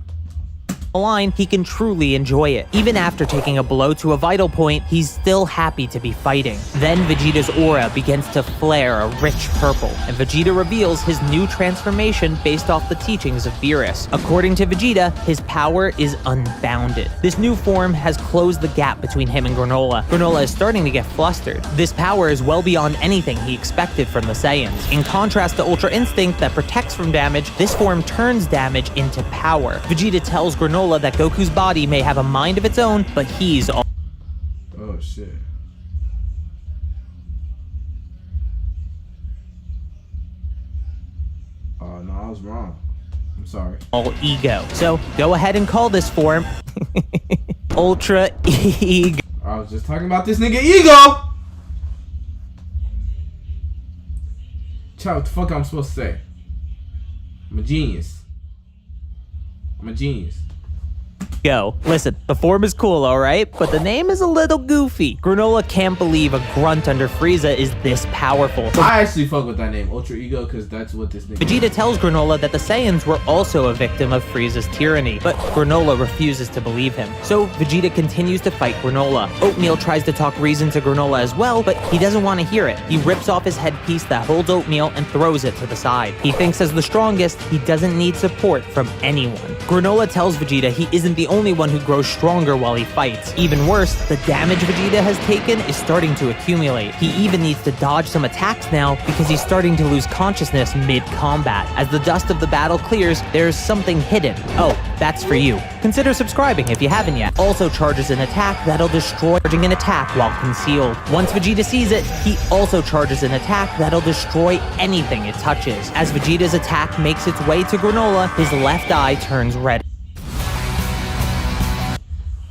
Line, he can truly enjoy it. Even after taking a blow to a vital point, he's still happy to be fighting. Then Vegeta's aura begins to flare a rich purple, and Vegeta reveals his new transformation based off the teachings of Beerus. According to Vegeta, his power is unbounded. This new form has closed the gap between him and Granolah. Granolah is starting to get flustered. This power is well beyond anything he expected from the Saiyans. In contrast to Ultra Instinct that protects from damage, this form turns damage into power. Vegeta tells Granolah that Goku's body may have a mind of its own, but he's all. Oh shit. Oh no, I was wrong. I'm sorry. All ego. So go ahead and call this form Ultra Ego. I was just talking about this nigga ego. Child, what the fuck I'm supposed to say? I'm a genius. I'm a genius. Go. Listen, the form is cool, alright? But the name is a little goofy. Granolah can't believe a grunt under Frieza is this powerful. I actually fuck with that name, Ultra Ego, because that's what this nigga Vegeta tells Granolah that the Saiyans were also a victim of Frieza's tyranny, but Granolah refuses to believe him. So Vegeta continues to fight Granolah. Oatmeal tries to talk reason to Granolah as well, but he doesn't want to hear it. He rips off his headpiece that holds Oatmeal and throws it to the side. He thinks as the strongest, he doesn't need support from anyone. Granolah tells Vegeta he isn't the only one who grows stronger while he fights. Even worse, the damage Vegeta has taken is starting to accumulate. He even needs to dodge some attacks now because he's starting to lose consciousness mid-combat. As the dust of the battle clears, there's something hidden. Oh, that's for you. Consider subscribing if you haven't yet. Also charges an attack that'll destroy charging an attack while concealed. Once Vegeta sees it, he also charges an attack that'll destroy anything it touches. As Vegeta's attack makes its way to Granolah, his left eye turns red.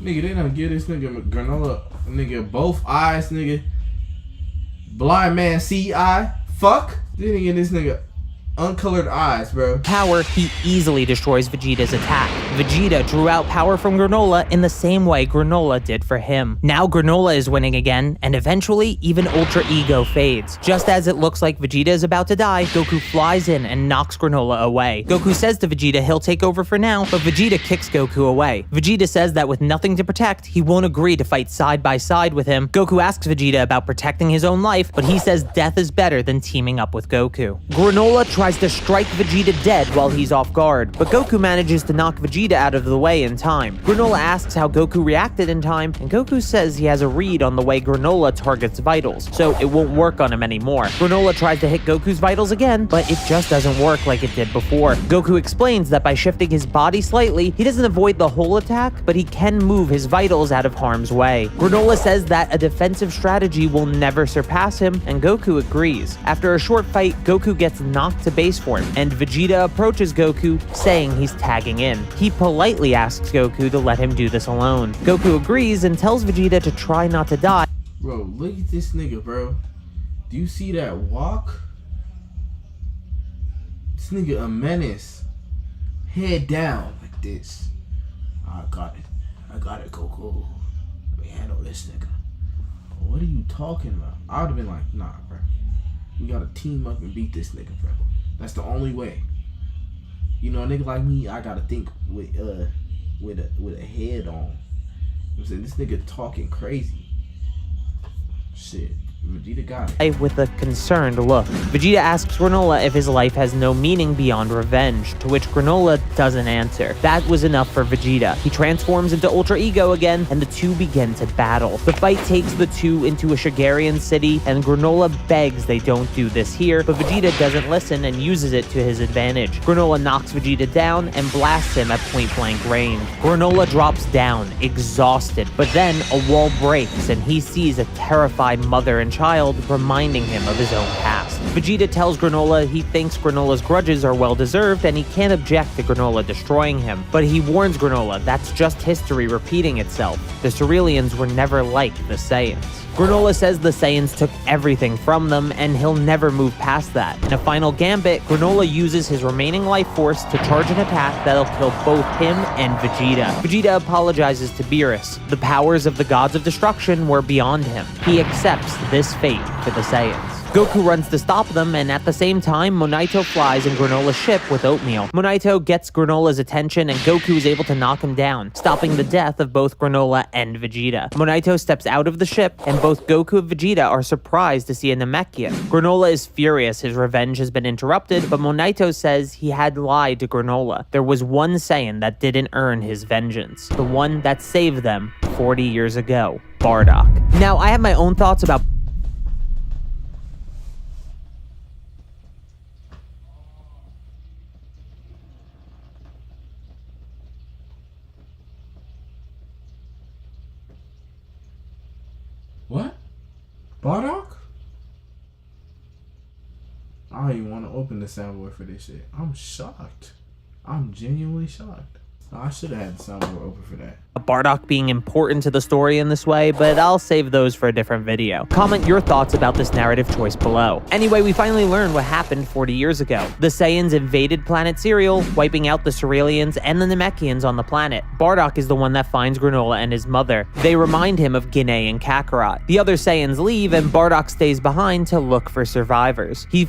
Nigga, they done give this nigga Granolah, nigga, both eyes, nigga. Blind man see eye. Fuck. They didn't give this nigga uncolored eyes, bro. Power, he easily destroys Vegeta's attack. Vegeta drew out power from Granolah in the same way Granolah did for him. Now Granolah is winning again, and eventually even Ultra Ego fades. Just as it looks like Vegeta is about to die, Goku flies in and knocks Granolah away. Goku says to Vegeta he'll take over for now, but Vegeta kicks Goku away. Vegeta says that with nothing to protect, he won't agree to fight side by side with him. Goku asks Vegeta about protecting his own life, but he says death is better than teaming up with Goku. Granolah tries to strike Vegeta dead while he's off guard, but Goku manages to knock Vegeta out of the way in time. Granolah asks how Goku reacted in time, and Goku says he has a read on the way Granolah targets vitals, so it won't work on him anymore. Granolah tries to hit Goku's vitals again, but it just doesn't work like it did before. Goku explains that by shifting his body slightly, he doesn't avoid the whole attack, but he can move his vitals out of harm's way. Granolah says that a defensive strategy will never surpass him, and Goku agrees. After a short fight, Goku gets knocked to base form, and Vegeta approaches Goku, saying he's tagging in. He politely asks Goku to let him do this alone. Goku agrees and tells Vegeta to try not to die. Bro, look at this nigga, bro. Do you see that walk? This nigga a menace. Head down like this. I got it. I got it, Goku. Let me handle this nigga. What are you talking about? I would have been like, nah, bro. We gotta team up and beat this nigga, bro. That's the only way. You know, a nigga like me, I gotta think with a head on. I'm saying, this nigga talking crazy. Shit. Vegeta got it. With a concerned look. Vegeta asks Granolah if his life has no meaning beyond revenge, to which Granolah doesn't answer. That was enough for Vegeta. He transforms into Ultra Ego again, and the two begin to battle. The fight takes the two into a Shigarian city, and Granolah begs they don't do this here, but Vegeta doesn't listen and uses it to his advantage. Granolah knocks Vegeta down and blasts him at point-blank range. Granolah drops down, exhausted, but then a wall breaks, and he sees a terrified mother and child reminding him of his own past. Vegeta tells Granolah he thinks Granolah's grudges are well-deserved and he can't object to Granolah destroying him. But he warns Granolah that's just history repeating itself. The Cerealians were never like the Saiyans. Granolah says the Saiyans took everything from them, and he'll never move past that. In a final gambit, Granolah uses his remaining life force to charge an attack that'll kill both him and Vegeta. Vegeta apologizes to Beerus. The powers of the gods of destruction were beyond him. He accepts this fate for the Saiyans. Goku runs to stop them, and at the same time, Monaito flies in Granolah's ship with oatmeal. Monaito gets Granolah's attention, and Goku is able to knock him down, stopping the death of both Granolah and Vegeta. Monaito steps out of the ship, and both Goku and Vegeta are surprised to see a Namekian. Granolah is furious his revenge has been interrupted, but Monaito says he had lied to Granolah. There was one Saiyan that didn't earn his vengeance, the one that saved them 40 years ago, Bardock. Now, I have my own thoughts about What? Bardock? I don't even want to open the soundboard for this shit. I'm shocked. I'm genuinely shocked. I should have had the soundboard open for that. Bardock being important to the story in this way, but I'll save those for a different video. Comment your thoughts about this narrative choice below. Anyway, we finally learned what happened 40 years ago. The Saiyans invaded planet Cereal, wiping out the Cerealians and the Namekians on the planet. Bardock is the one that finds Granolah and his mother. They remind him of Guinea and Kakarot. The other Saiyans leave, and Bardock stays behind to look for survivors. He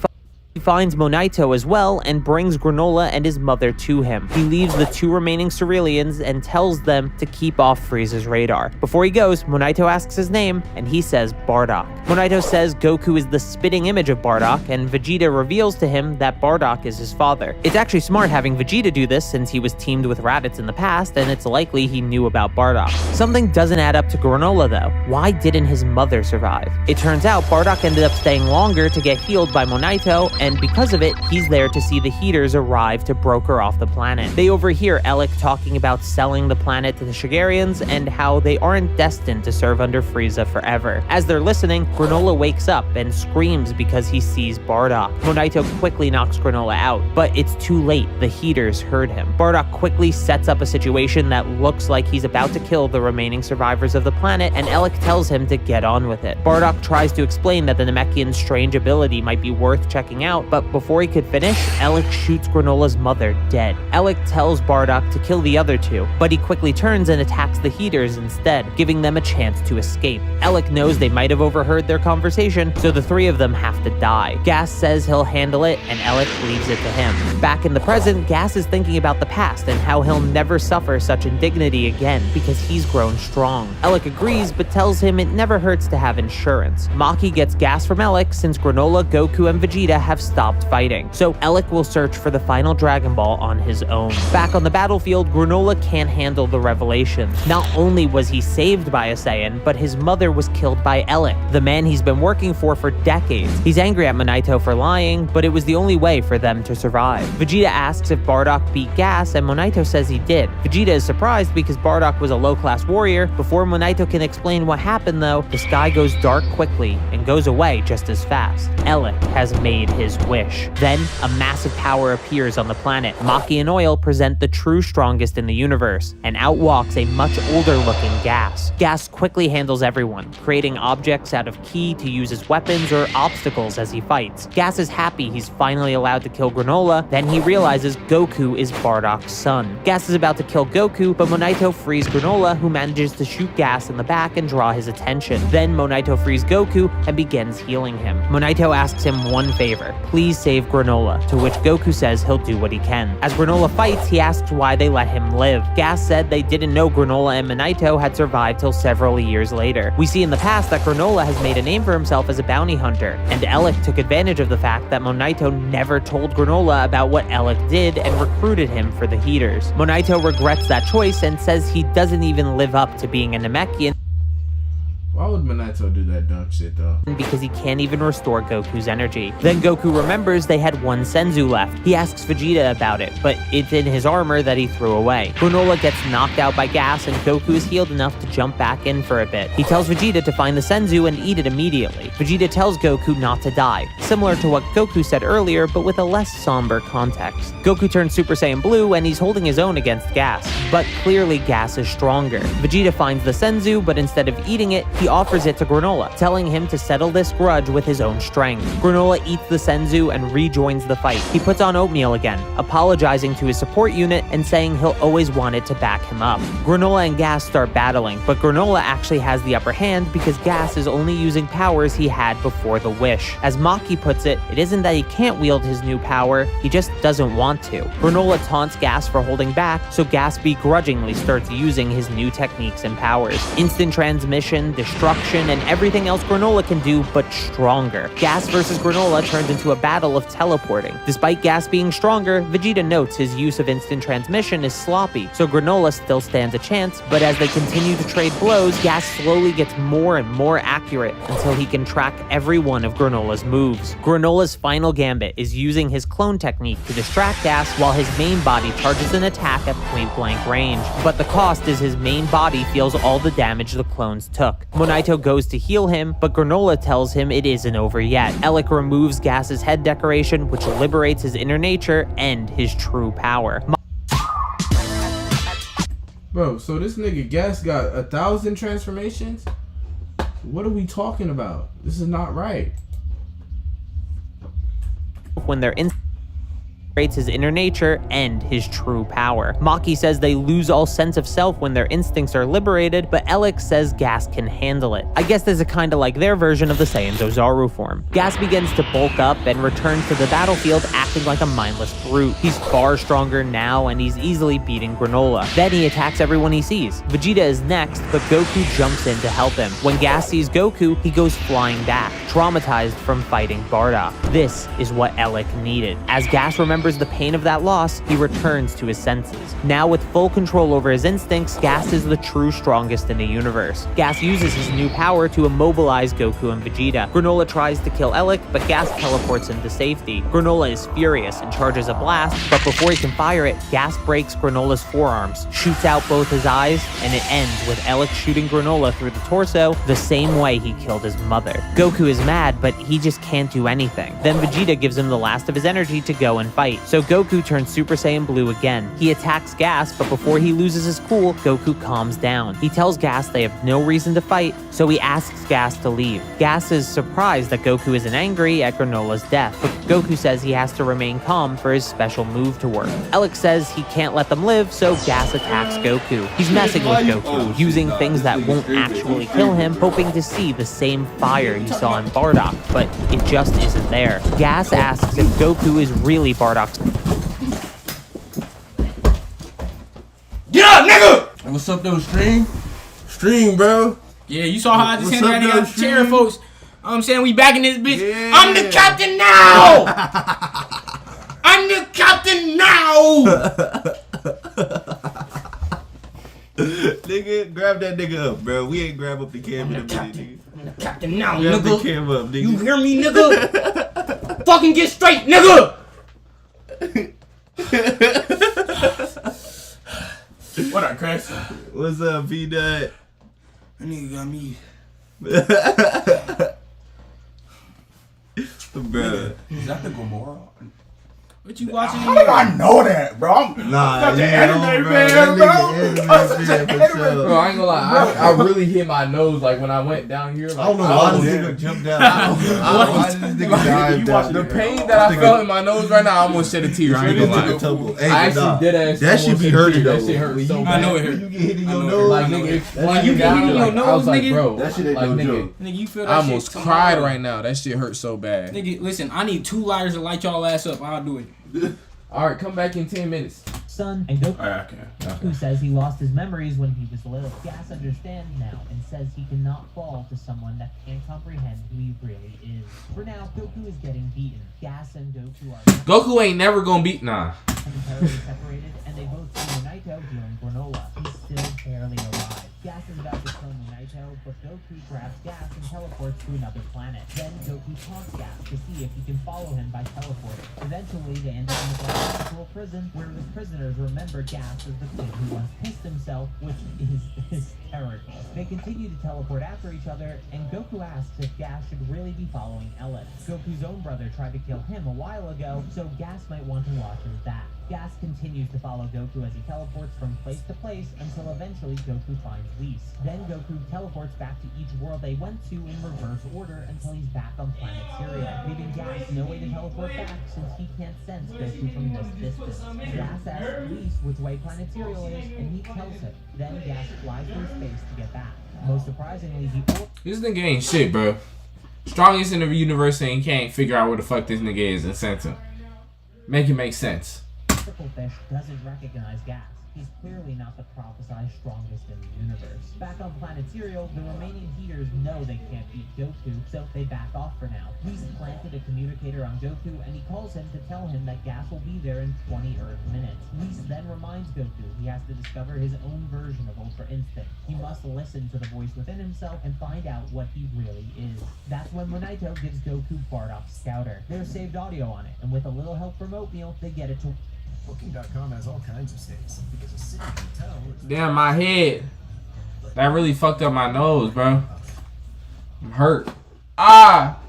finds Monaito as well and brings Granolah and his mother to him. He leaves the two remaining Cerealians and tells them to keep off Frieza's radar. Before he goes, Monaito asks his name, and he says Bardock. Monaito says Goku is the spitting image of Bardock, and Vegeta reveals to him that Bardock is his father. It's actually smart having Vegeta do this since he was teamed with Raditz in the past, and it's likely he knew about Bardock. Something doesn't add up to Granolah though. Why didn't his mother survive? It turns out Bardock ended up staying longer to get healed by Monaito, and because of it, he's there to see the Heaters arrive to broker off the planet. They overhear Elec talking about selling the planet to the Shigarians and how they aren't destined to serve under Frieza forever. As they're listening, Granolah wakes up and screams because he sees Bardock. Monaito quickly knocks Granolah out, but it's too late. The Heaters heard him. Bardock quickly sets up a situation that looks like he's about to kill the remaining survivors of the planet, and Elec tells him to get on with it. Bardock tries to explain that the Namekian's strange ability might be worth checking out, but before he could finish, Elec shoots Granolah's mother dead. Elec tells Bardock to kill the other two, but he quickly turns and attacks the Heaters instead, giving them a chance to escape. Elec knows they might have overheard their conversation, so the three of them have to die. Gas says he'll handle it, and Elec leaves it to him. Back in the present, Gas is thinking about the past and how he'll never suffer such indignity again because he's grown strong. Elec agrees, but tells him it never hurts to have insurance. Maki gets Gas from Elec since Granolah, Goku, and Vegeta have stopped fighting, so Elec will search for the final Dragon Ball on his own. Back on the battlefield, Granolah can't handle the revelation. Not only was he saved by a Saiyan, but his mother was killed by Elec, the man he's been working for decades. He's angry at Monaito for lying, but it was the only way for them to survive. Vegeta asks if Bardock beat Gas, and Monaito says he did. Vegeta is surprised because Bardock was a low-class warrior. Before Monaito can explain what happened though, the sky goes dark quickly and goes away just as fast. Elec has made his wish. Then, a massive power appears on the planet. Maki and Oil present the true strongest in the universe, and out walks a much older-looking Gas. Gas quickly handles everyone, creating objects out of ki to use as weapons or obstacles as he fights. Gas is happy he's finally allowed to kill Granolah, then he realizes Goku is Bardock's son. Gas is about to kill Goku, but Monaito frees Granolah, who manages to shoot Gas in the back and draw his attention. Then Monaito frees Goku and begins healing him. Monaito asks him one favor: please save Granolah, to which Goku says he'll do what he can. As Granolah fights, he asks why they let him live. Gas said they didn't know Granolah and Monaito had survived till several years later. We see in the past that Granolah has made a name for himself as a bounty hunter, and Elec took advantage of the fact that Monaito never told Granolah about what Elec did and recruited him for the Heaters. Monaito regrets that choice and says he doesn't even live up to being a Namekian. Why would Minato do that dumb shit though? Because he can't even restore Goku's energy. Then Goku remembers they had one Senzu left. He asks Vegeta about it, but it's in his armor that he threw away. Granolah gets knocked out by gas and Goku is healed enough to jump back in for a bit. He tells Vegeta to find the Senzu and eat it immediately. Vegeta tells Goku not to die, similar to what Goku said earlier, but with a less somber context. Goku turns Super Saiyan Blue and he's holding his own against Gas, but clearly Gas is stronger. Vegeta finds the Senzu, but instead of eating it, he offers it to Granolah, telling him to settle this grudge with his own strength. Granolah eats the Senzu and rejoins the fight. He puts on oatmeal again, apologizing to his support unit and saying he'll always want it to back him up. Granolah and Gas start battling, but Granolah actually has the upper hand because Gas is only using powers he had before the wish. As Maki puts it, it isn't that he can't wield his new power, he just doesn't want to. Granolah taunts Gas for holding back, so Gas begrudgingly starts using his new techniques and powers. Instant transmission, destruction, and everything else Granolah can do, but stronger. Gas versus Granolah turns into a battle of teleporting. Despite Gas being stronger, Vegeta notes his use of instant transmission is sloppy, so Granolah still stands a chance, but as they continue to trade blows, Gas slowly gets more and more accurate until he can track every one of Granolah's moves. Granolah's final gambit is using his clone technique to distract Gas while his main body charges an attack at point-blank range, but the cost is his main body feels all the damage the clones took. Monaito goes to heal him, but Granolah tells him it isn't over yet. Elec removes Gas's head decoration, which liberates his inner nature and his true power. Bro, so this nigga Gas got 1,000 transformations? What are we talking about? This is not right. When they're in his inner nature and his true power. Maki says they lose all sense of self when their instincts are liberated, but Elec says Gas can handle it. I guess this is kinda like their version of the Saiyan Dozaru form. Gas begins to bulk up and returns to the battlefield acting like a mindless brute. He's far stronger now and he's easily beating Granolah. Then he attacks everyone he sees. Vegeta is next, but Goku jumps in to help him. When Gas sees Goku, he goes flying back, traumatized from fighting Bardock. This is what Elec needed. As Gas remembers the pain of that loss, he returns to his senses. Now with full control over his instincts, Gas is the true strongest in the universe. Gas uses his new power to immobilize Goku and Vegeta. Granolah tries to kill Elec, but Gas teleports him to safety. Granolah is furious and charges a blast, but before he can fire it, Gas breaks Granolah's forearms, shoots out both his eyes, and it ends with Elec shooting Granolah through the torso the same way he killed his mother. Goku is mad, but he just can't do anything. Then Vegeta gives him the last of his energy to go and fight. So Goku turns Super Saiyan Blue again. He attacks Gas, but before he loses his cool, Goku calms down. He tells Gas they have no reason to fight, so he asks Gas to leave. Gas is surprised that Goku isn't angry at Granolah's death, but Goku says he has to remain calm for his special move to work. Elec says he can't let them live, so Gas attacks Goku. He's messing with Goku, using things that won't actually kill him, hoping to see the same fire he saw in Bardock, but it just isn't there. Gas asks if Goku is really Bardock's. Get up, nigga! What's up, though, Stream? Stream, bro. Yeah, you saw how I just handed out the chair, Stream? folks. I'm saying we back in this bitch. Yeah. I'm the captain now! I'm the captain now! Nigga, grab that nigga up, bro. We ain't grab up the cam in a minute, nigga. I'm the captain now, Grab the nigga. cam up, nigga. You hear me, nigga? Fucking get straight, nigga! What up, Chris? What's up, P-Dot? That nigga got me. Bro. Is that the Gomorrah? What you watching? How do I know that, bro? I'm Nah, such you an know, anime bro. man, That bro. nigga I'm such anime an fan for anime sure. Bro, I ain't gonna lie, I really hit my nose like when I went down here. Like, I don't know why this nigga jumped out. Why this nigga dived down? The pain that I felt in my nose right now, I almost shed a tear. I ain't gonna lie. Hey, I actually nah, did ass. that should be hurting though. That shit hurt so When bad. I know it hurt. you get hit in your I know it nose, Like nigga, that when shit you be got hurting. me, like, I was like, bro, That shit ain't like no nigga, joke. Nigga, you feel that I almost shit cried tomorrow. right now. That shit hurt so bad. Nigga, listen, I need 2 lighters to light y'all ass up. I'll do it. All right, come back in 10 minutes. son, and Goku Okay. says he lost his memories when he was little. Gas understands now and says he cannot fall to someone that can't comprehend who he really is. For now, Goku is getting beaten. Gas and Goku are Goku ain't never gonna beat. Nah. momentarily separated, and they both see Monaito healing Granolah. He's still barely alive. Gas is about to kill Monaito, but Goku grabs Gas and teleports to another planet. Then Goku taunts Gas to see if he can follow him by teleporting. Eventually, they end up in the Galactic prison, where the prisoners remember Gas as the kid who once pissed himself, which is hysterical. They continue to teleport after each other, and Goku asks if Gas should really be following Ellen. Goku's own brother tried to kill him a while ago, so Gas might want to watch his back. Gas continues to follow Goku as he teleports from place to place until eventually Goku finds Whis. Then Goku teleports back to each world they went to in reverse order until he's back on planet Syria, leaving Gas no way to teleport back since he can't sense Goku from this distance. Gas asks Whis which way planet Syria is, and he tells him. Then Gas flies through space to get back. Most surprisingly, This nigga ain't shit, bro. Strongest in the universe and he can't figure out where the fuck this nigga is and sent him. Make it make sense. Fish doesn't recognize Gas. He's clearly not the prophesized strongest in the universe. Back on planet Serial, the remaining Heaters know they can't beat Goku, so they back off for now. He's planted a communicator on Goku, and he calls him to tell him that Gas will be there in 20 Earth minutes. Whis then reminds Goku he has to discover his own version of Ultra Instinct. He must listen to the voice within himself and find out what he really is. That's when Monaito gives Goku Bardock's scouter. There's saved audio on it, and with a little help from Oatmeal, they get it to Booking.com has all kinds of states because a city can tell. Damn, my head. That really fucked up my nose, bro. I'm hurt. Ah!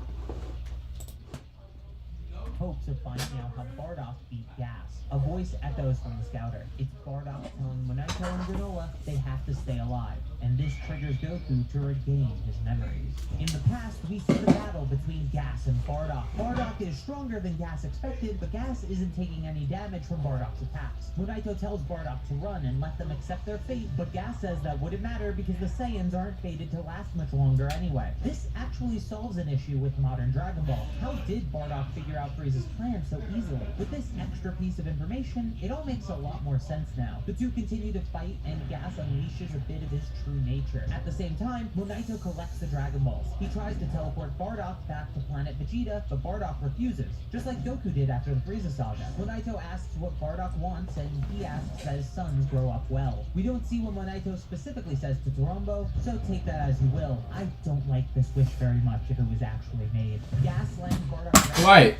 Hopes of finding out how Bardock beat Gas. A voice echoes from the scouter. It's Bardock telling Monaito and Granolah they have to stay alive, and this triggers Goku to regain his memories. In the past, we see the battle between Gas and Bardock. Bardock is stronger than Gas expected, but Gas isn't taking any damage from Bardock's attacks. Monaito tells Bardock to run and let them accept their fate, but Gas says that wouldn't matter because the Saiyans aren't fated to last much longer anyway. This actually solves an issue with modern Dragon Ball. How did Bardock figure out Frieza's plan so easily? With this extra piece of information, it all makes a lot more sense now. The two continue to fight, and Gas unleashes a bit of his true nature. At the same time, Monaito collects the Dragon Balls. He tries to teleport Bardock back to planet Vegeta, but Bardock refuses, just like Goku did after the Frieza Saga. Monaito asks what Bardock wants, and he asks that his sons grow up well. We don't see what Monaito specifically says to Torombo, so take that as you will. I don't like this wish very much if it was actually made. Gas lands Bardock Right.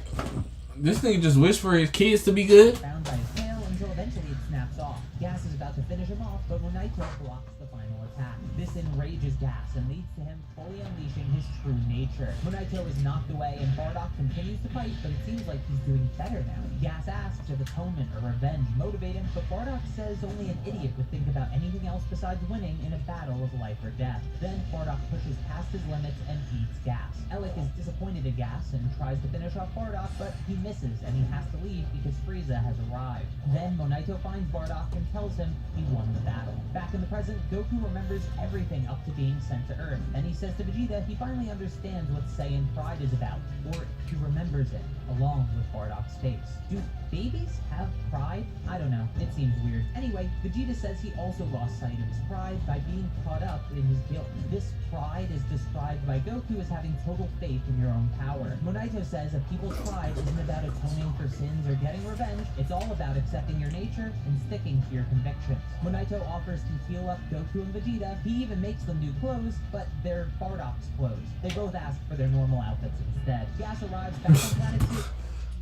This nigga just wished for his kids to be good. bound by his tail until eventually it snaps off. Gas is about to finish him off, but Monaito blocks the final attack. This enrages Gas and leads to him fully unleashing his true nature. Monaito is knocked away and Bardock continues to fight, but it seems like he's doing better now. Gas asks if atonement or revenge motivate him, but Bardock says only an idiot would think about anything else besides winning in a battle of life or death. Then Bardock pushes past his limits and beats Gas. Elec is disappointed in Gas and tries to finish off Bardock, but he misses and he has to leave because Frieza has arrived. Then Monaito finds Bardock and tells him he won the battle. Back in the present, Goku remembers everything up to being sent to Earth, and he says to Vegeta he finally understands what Saiyan pride is about, or he remembers it, along with Bardock's face. Do babies have pride? I don't know, it seems weird. Anyway, Vegeta says he also lost sight of his pride by being caught up in his guilt. This pride is described by Goku as having total faith in your own power. Monaito says that people's pride isn't about atoning for sins or getting revenge, it's all about accepting your nature and sticking to your convictions. Monaito offers to heal up Goku and Vegeta. He even makes them new clothes, but they're Bardock's clothes. They both ask for their normal outfits instead. Gas arrives back on planet 2.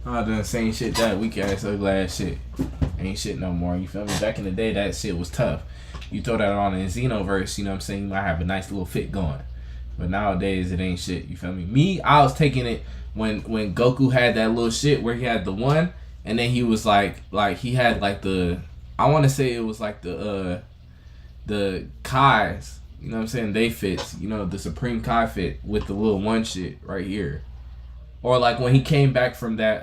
I done same shit, that weak ass ugly ass shit. Ain't shit no more, you feel me? Back in the day, that shit was tough. You throw that on in Xenoverse, you know what I'm saying? You might have a nice little fit going. But nowadays, it ain't shit, you feel me? Me, I was taking it when Goku had that little shit where he had the one, and then he was like he had like the, I want to say it was like the Kai's, you know what I'm saying? They fits, you know, the Supreme Kai fit with the little one shit right here. Or like when he came back from that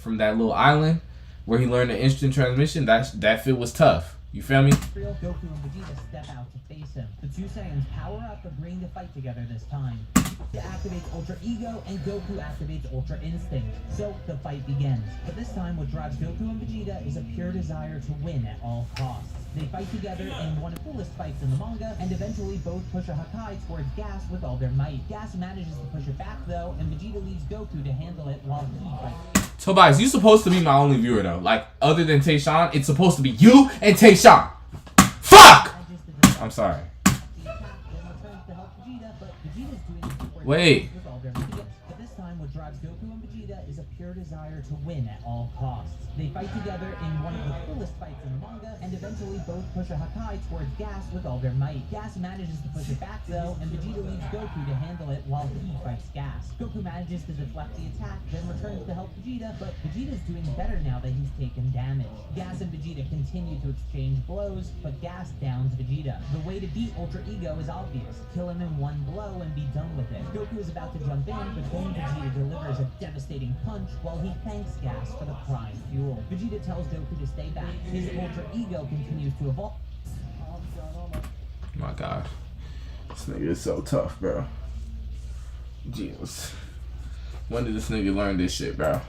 little island where he learned the instant transmission, that fit was tough. You feel me? Goku and Vegeta step out to face him. The two Saiyans power up, agreeing to fight together this time. Vegeta activates Ultra Ego, and Goku activates Ultra Instinct. So the fight begins. But this time, what drives Goku and Vegeta is a pure desire to win at all costs. They fight together in one of the coolest fights in the manga, and eventually both push a Hakai towards Gas with all their might. Gas manages to push it back though, and Vegeta leaves Goku to handle it while he fights. Tobias, you supposed to be my only viewer though. Like, other than Tayshawn, it's supposed to be you and Tayshawn. Fuck! I'm sorry. Wait. But this time, what drives Goku and Vegeta is a pure desire to win at all costs. They fight together in one of the coolest fights in the manga, and eventually both push a Hakai towards Gas with all their might. Gas manages to push it back though, and Vegeta leaves Goku to handle it while he fights Gas. Goku manages to deflect the attack, then returns to help Vegeta, but Vegeta's doing better now that he's taken damage. Gas and Vegeta continue to exchange blows, but Gas downs Vegeta. The way to beat Ultra Ego is obvious. Kill him in one blow and be done with it. Goku is about to jump in, but then Vegeta delivers a devastating punch while he thanks Gas for the prime fuel. Vegeta tells Goku to stay back. His Ultra Ego continues to evolve. My God. This nigga is so tough, bro. Jesus. When did this nigga learn this shit, bro?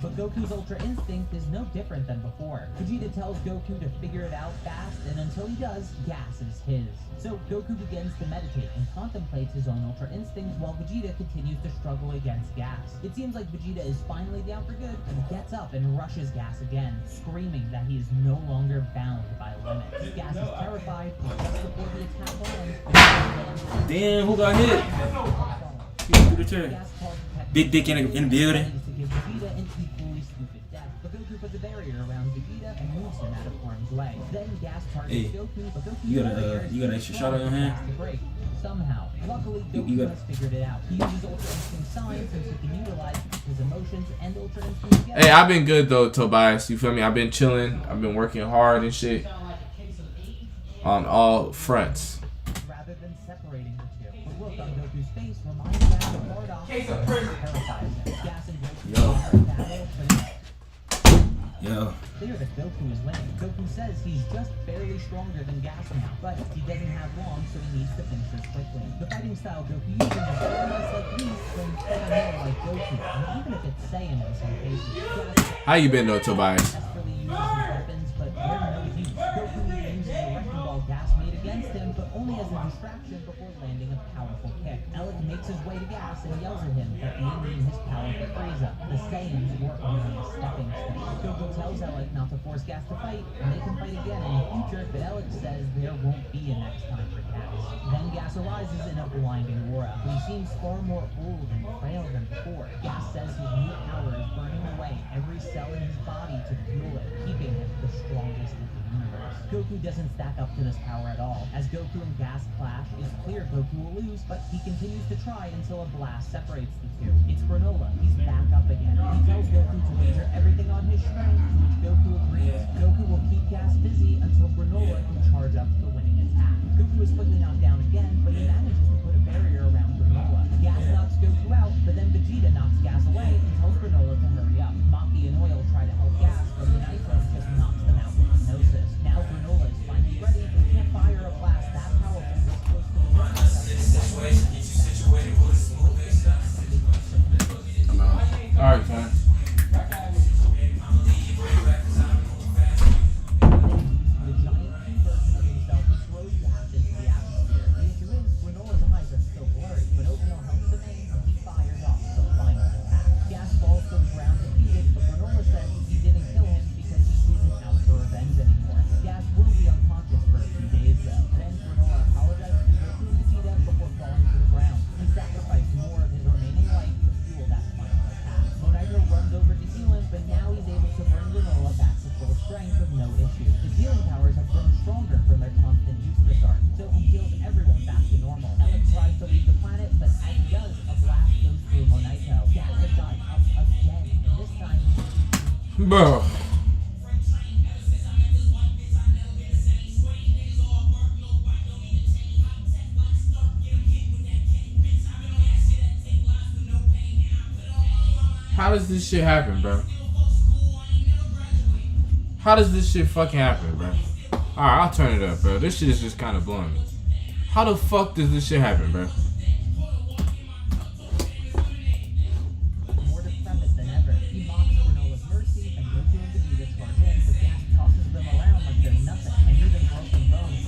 But Goku's Ultra Instinct is no different than before. Vegeta tells Goku to figure it out fast, and until he does, Gas is his. So Goku begins to meditate and contemplates his own Ultra Instinct while Vegeta continues to struggle against Gas. It seems like Vegeta is finally down for good, and gets up and rushes Gas again, screaming that he is no longer bound by limits. Gas is terrified, but just before the attack lands, Damn, who got hit? Through the chair. Big dick in the building. Vegeta an equally stupid death, but Goku puts a barrier around Vegeta and moves him out of harm's way. Then Gas targets Goku, but Goku you got an extra shot on your hand? Somehow. Luckily, Goku has figured it out. He uses Ultra Instinct signs since he can utilize his emotions and Ultra Instinct together. Hey, I've been good though, Tobias. You feel me? I've been chilling. I've been working hard and shit on all fronts. Rather than separating the two, the look on Goku's face reminds Gas of Bardock and terrifies him. Gas and Goku battle, Yo. clear that Goku is winning. Goku says he's just barely stronger than Gas now, but he doesn't have long, so he needs to finish this quickly. The fighting style Goku uses is very much like Beast, but instead more like Goku, and even if it's Saiyan in some cases. How you been though, Tobias? Desperately uses his weapons, but they're no use. Goku uses the wrecking ball Gas made against him, but only as a distraction before landing a powerful kick. Alec makes his way to Gas and yells at him that he needs his powerful Frieza. The Saiyans were only a stepping stone. Goku tells Alec not to force Gas to fight, and they can fight again in the future, but Alec says there won't be a next time for Gas. Then Gas arises in a blinding aura. He seems far more old and frail than before. Gas says his new power is burning away every cell in his body to fuel it, keeping him the strongest in the universe. Goku doesn't stack up to this power at all. As Goku and Gas clash, it's clear Goku will lose, but he continues to try until a blast separates the two. It's Granolah. He's back up again. He tells Goku to wager everything on his strength, to which Goku agrees. Goku will keep Gas busy until Granolah can charge up the winning attack. Goku is quickly knocked down again, but he manages to put a barrier around Granolah. Gas knocks Goku out, but then Vegeta knocks Gas away and tells Granolah to hurry up. Maki and Oil try to help Gas, but the Nitro just knocks them out with hypnosis. Now Granolah is finally ready, but can't fire a blast that powerful this close to the ground. Alright, fam. Bro. How does this shit happen, bro? How does this shit fucking happen, bro? Alright, I'll turn it up, bro. This shit is just kind of blowing me. How the fuck does this shit happen, bro? More decrepit than ever, he mocks Granola's mercy, and Goku and Vegeta charge in, but Gas tosses them around like they're nothing, and even broken bones.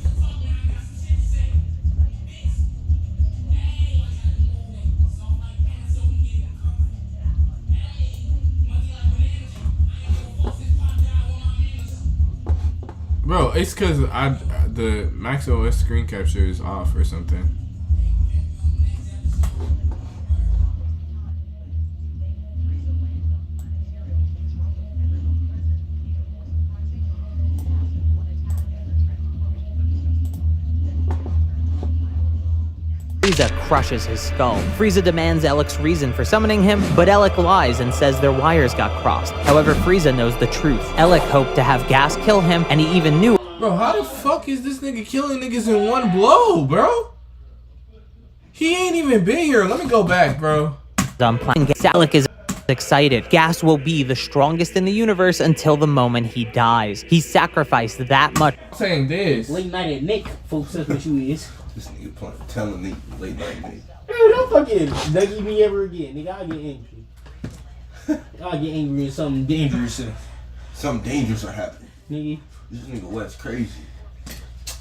Bro, it's cause the Max OS screen capture is off or something. Frieza crushes his skull. Frieza demands Ellic's reason for summoning him, but Ellic lies and says their wires got crossed. However, Frieza knows the truth. Ellic hoped to have Gas kill him, and he even knew— Bro, how the fuck is this nigga killing niggas in one blow, bro? He ain't even been here. Let me go back, bro. Ellic is excited. Gas will be the strongest in the universe until the moment he dies. He sacrificed that much. I'm saying this. Late night at Nick, folks, that's what you is. This nigga telling me late night me. Dude, don't fucking nuggy me ever again, nigga. I'll get angry. I'll get angry when something dangerous. Something dangerous are happening. Nigga. This nigga West crazy.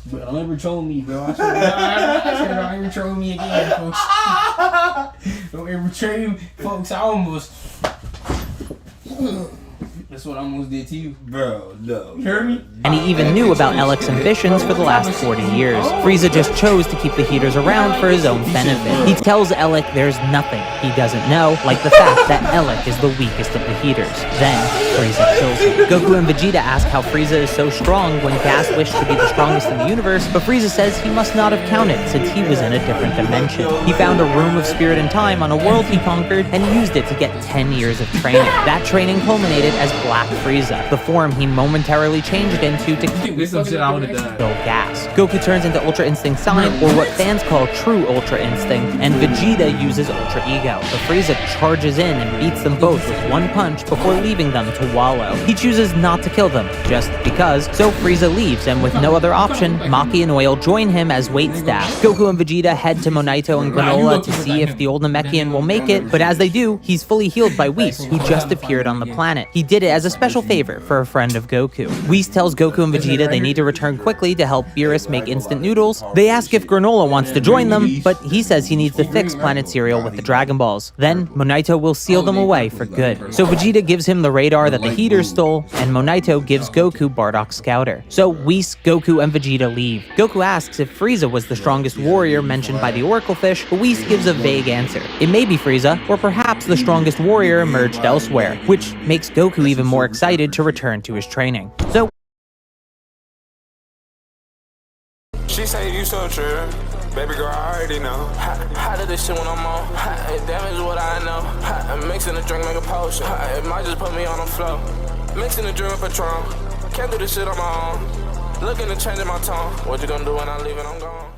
Bro, don't ever troll me, bro. I swear to God, don't ever troll me again, folks. Don't ever troll me, folks. I almost... That's what I almost did to you. Bro, no. You heard me? And he even knew about Ellic's ambitions for the last 40 years. Frieza just chose to keep the Heaters around for his own benefit. He tells Ellic there's nothing he doesn't know, like the fact that Ellic is the weakest of the Heaters. Then, Frieza kills him. Goku and Vegeta ask how Frieza is so strong when Gas wished to be the strongest in the universe, but Frieza says he must not have counted since he was in a different dimension. He found a room of spirit and time on a world he conquered and used it to get 10 years of training. That training culminated as Black Frieza, the form he momentarily changed into to This some shit I would've done. kill Gas. Goku turns into Ultra Instinct Sonic, or what fans call True Ultra Instinct, and Vegeta uses Ultra Ego. But Frieza charges in and beats them both with one punch before leaving them to wallow. He chooses not to kill them, just because, so Frieza leaves, and with no other option, Maki and Oil join him as waitstaff. Goku and Vegeta head to Monaito and Granolah to see if the old Namekian will make it, but as they do, he's fully healed by Whis, who just appeared on the planet. He did it as a special favor for a friend of Goku. Whis tells Goku and Vegeta they need to return quickly to help Beerus make instant noodles. They ask if Granolah wants to join them, but he says he needs to fix planet cereal with the Dragon Balls. Then, Monaito will seal them away for good. So Vegeta gives him the radar that the Heaters stole, and Monaito gives Goku Bardock's scouter. So Whis, Goku, and Vegeta leave. Goku asks if Frieza was the strongest warrior mentioned by the Oracle Fish, but Whis gives a vague answer. It may be Frieza, or perhaps the strongest warrior emerged elsewhere, which makes Goku even more excited to return to his training. So she say you so true, baby girl, I already know. How did this shit when I'm on? It damage what I know. Mixing a drink, make a potion. It might just put me on the floor. Mixing a drink with Patron. Can't do this shit on my own. Looking to change my tone. What you gonna do when I leave and I'm gone?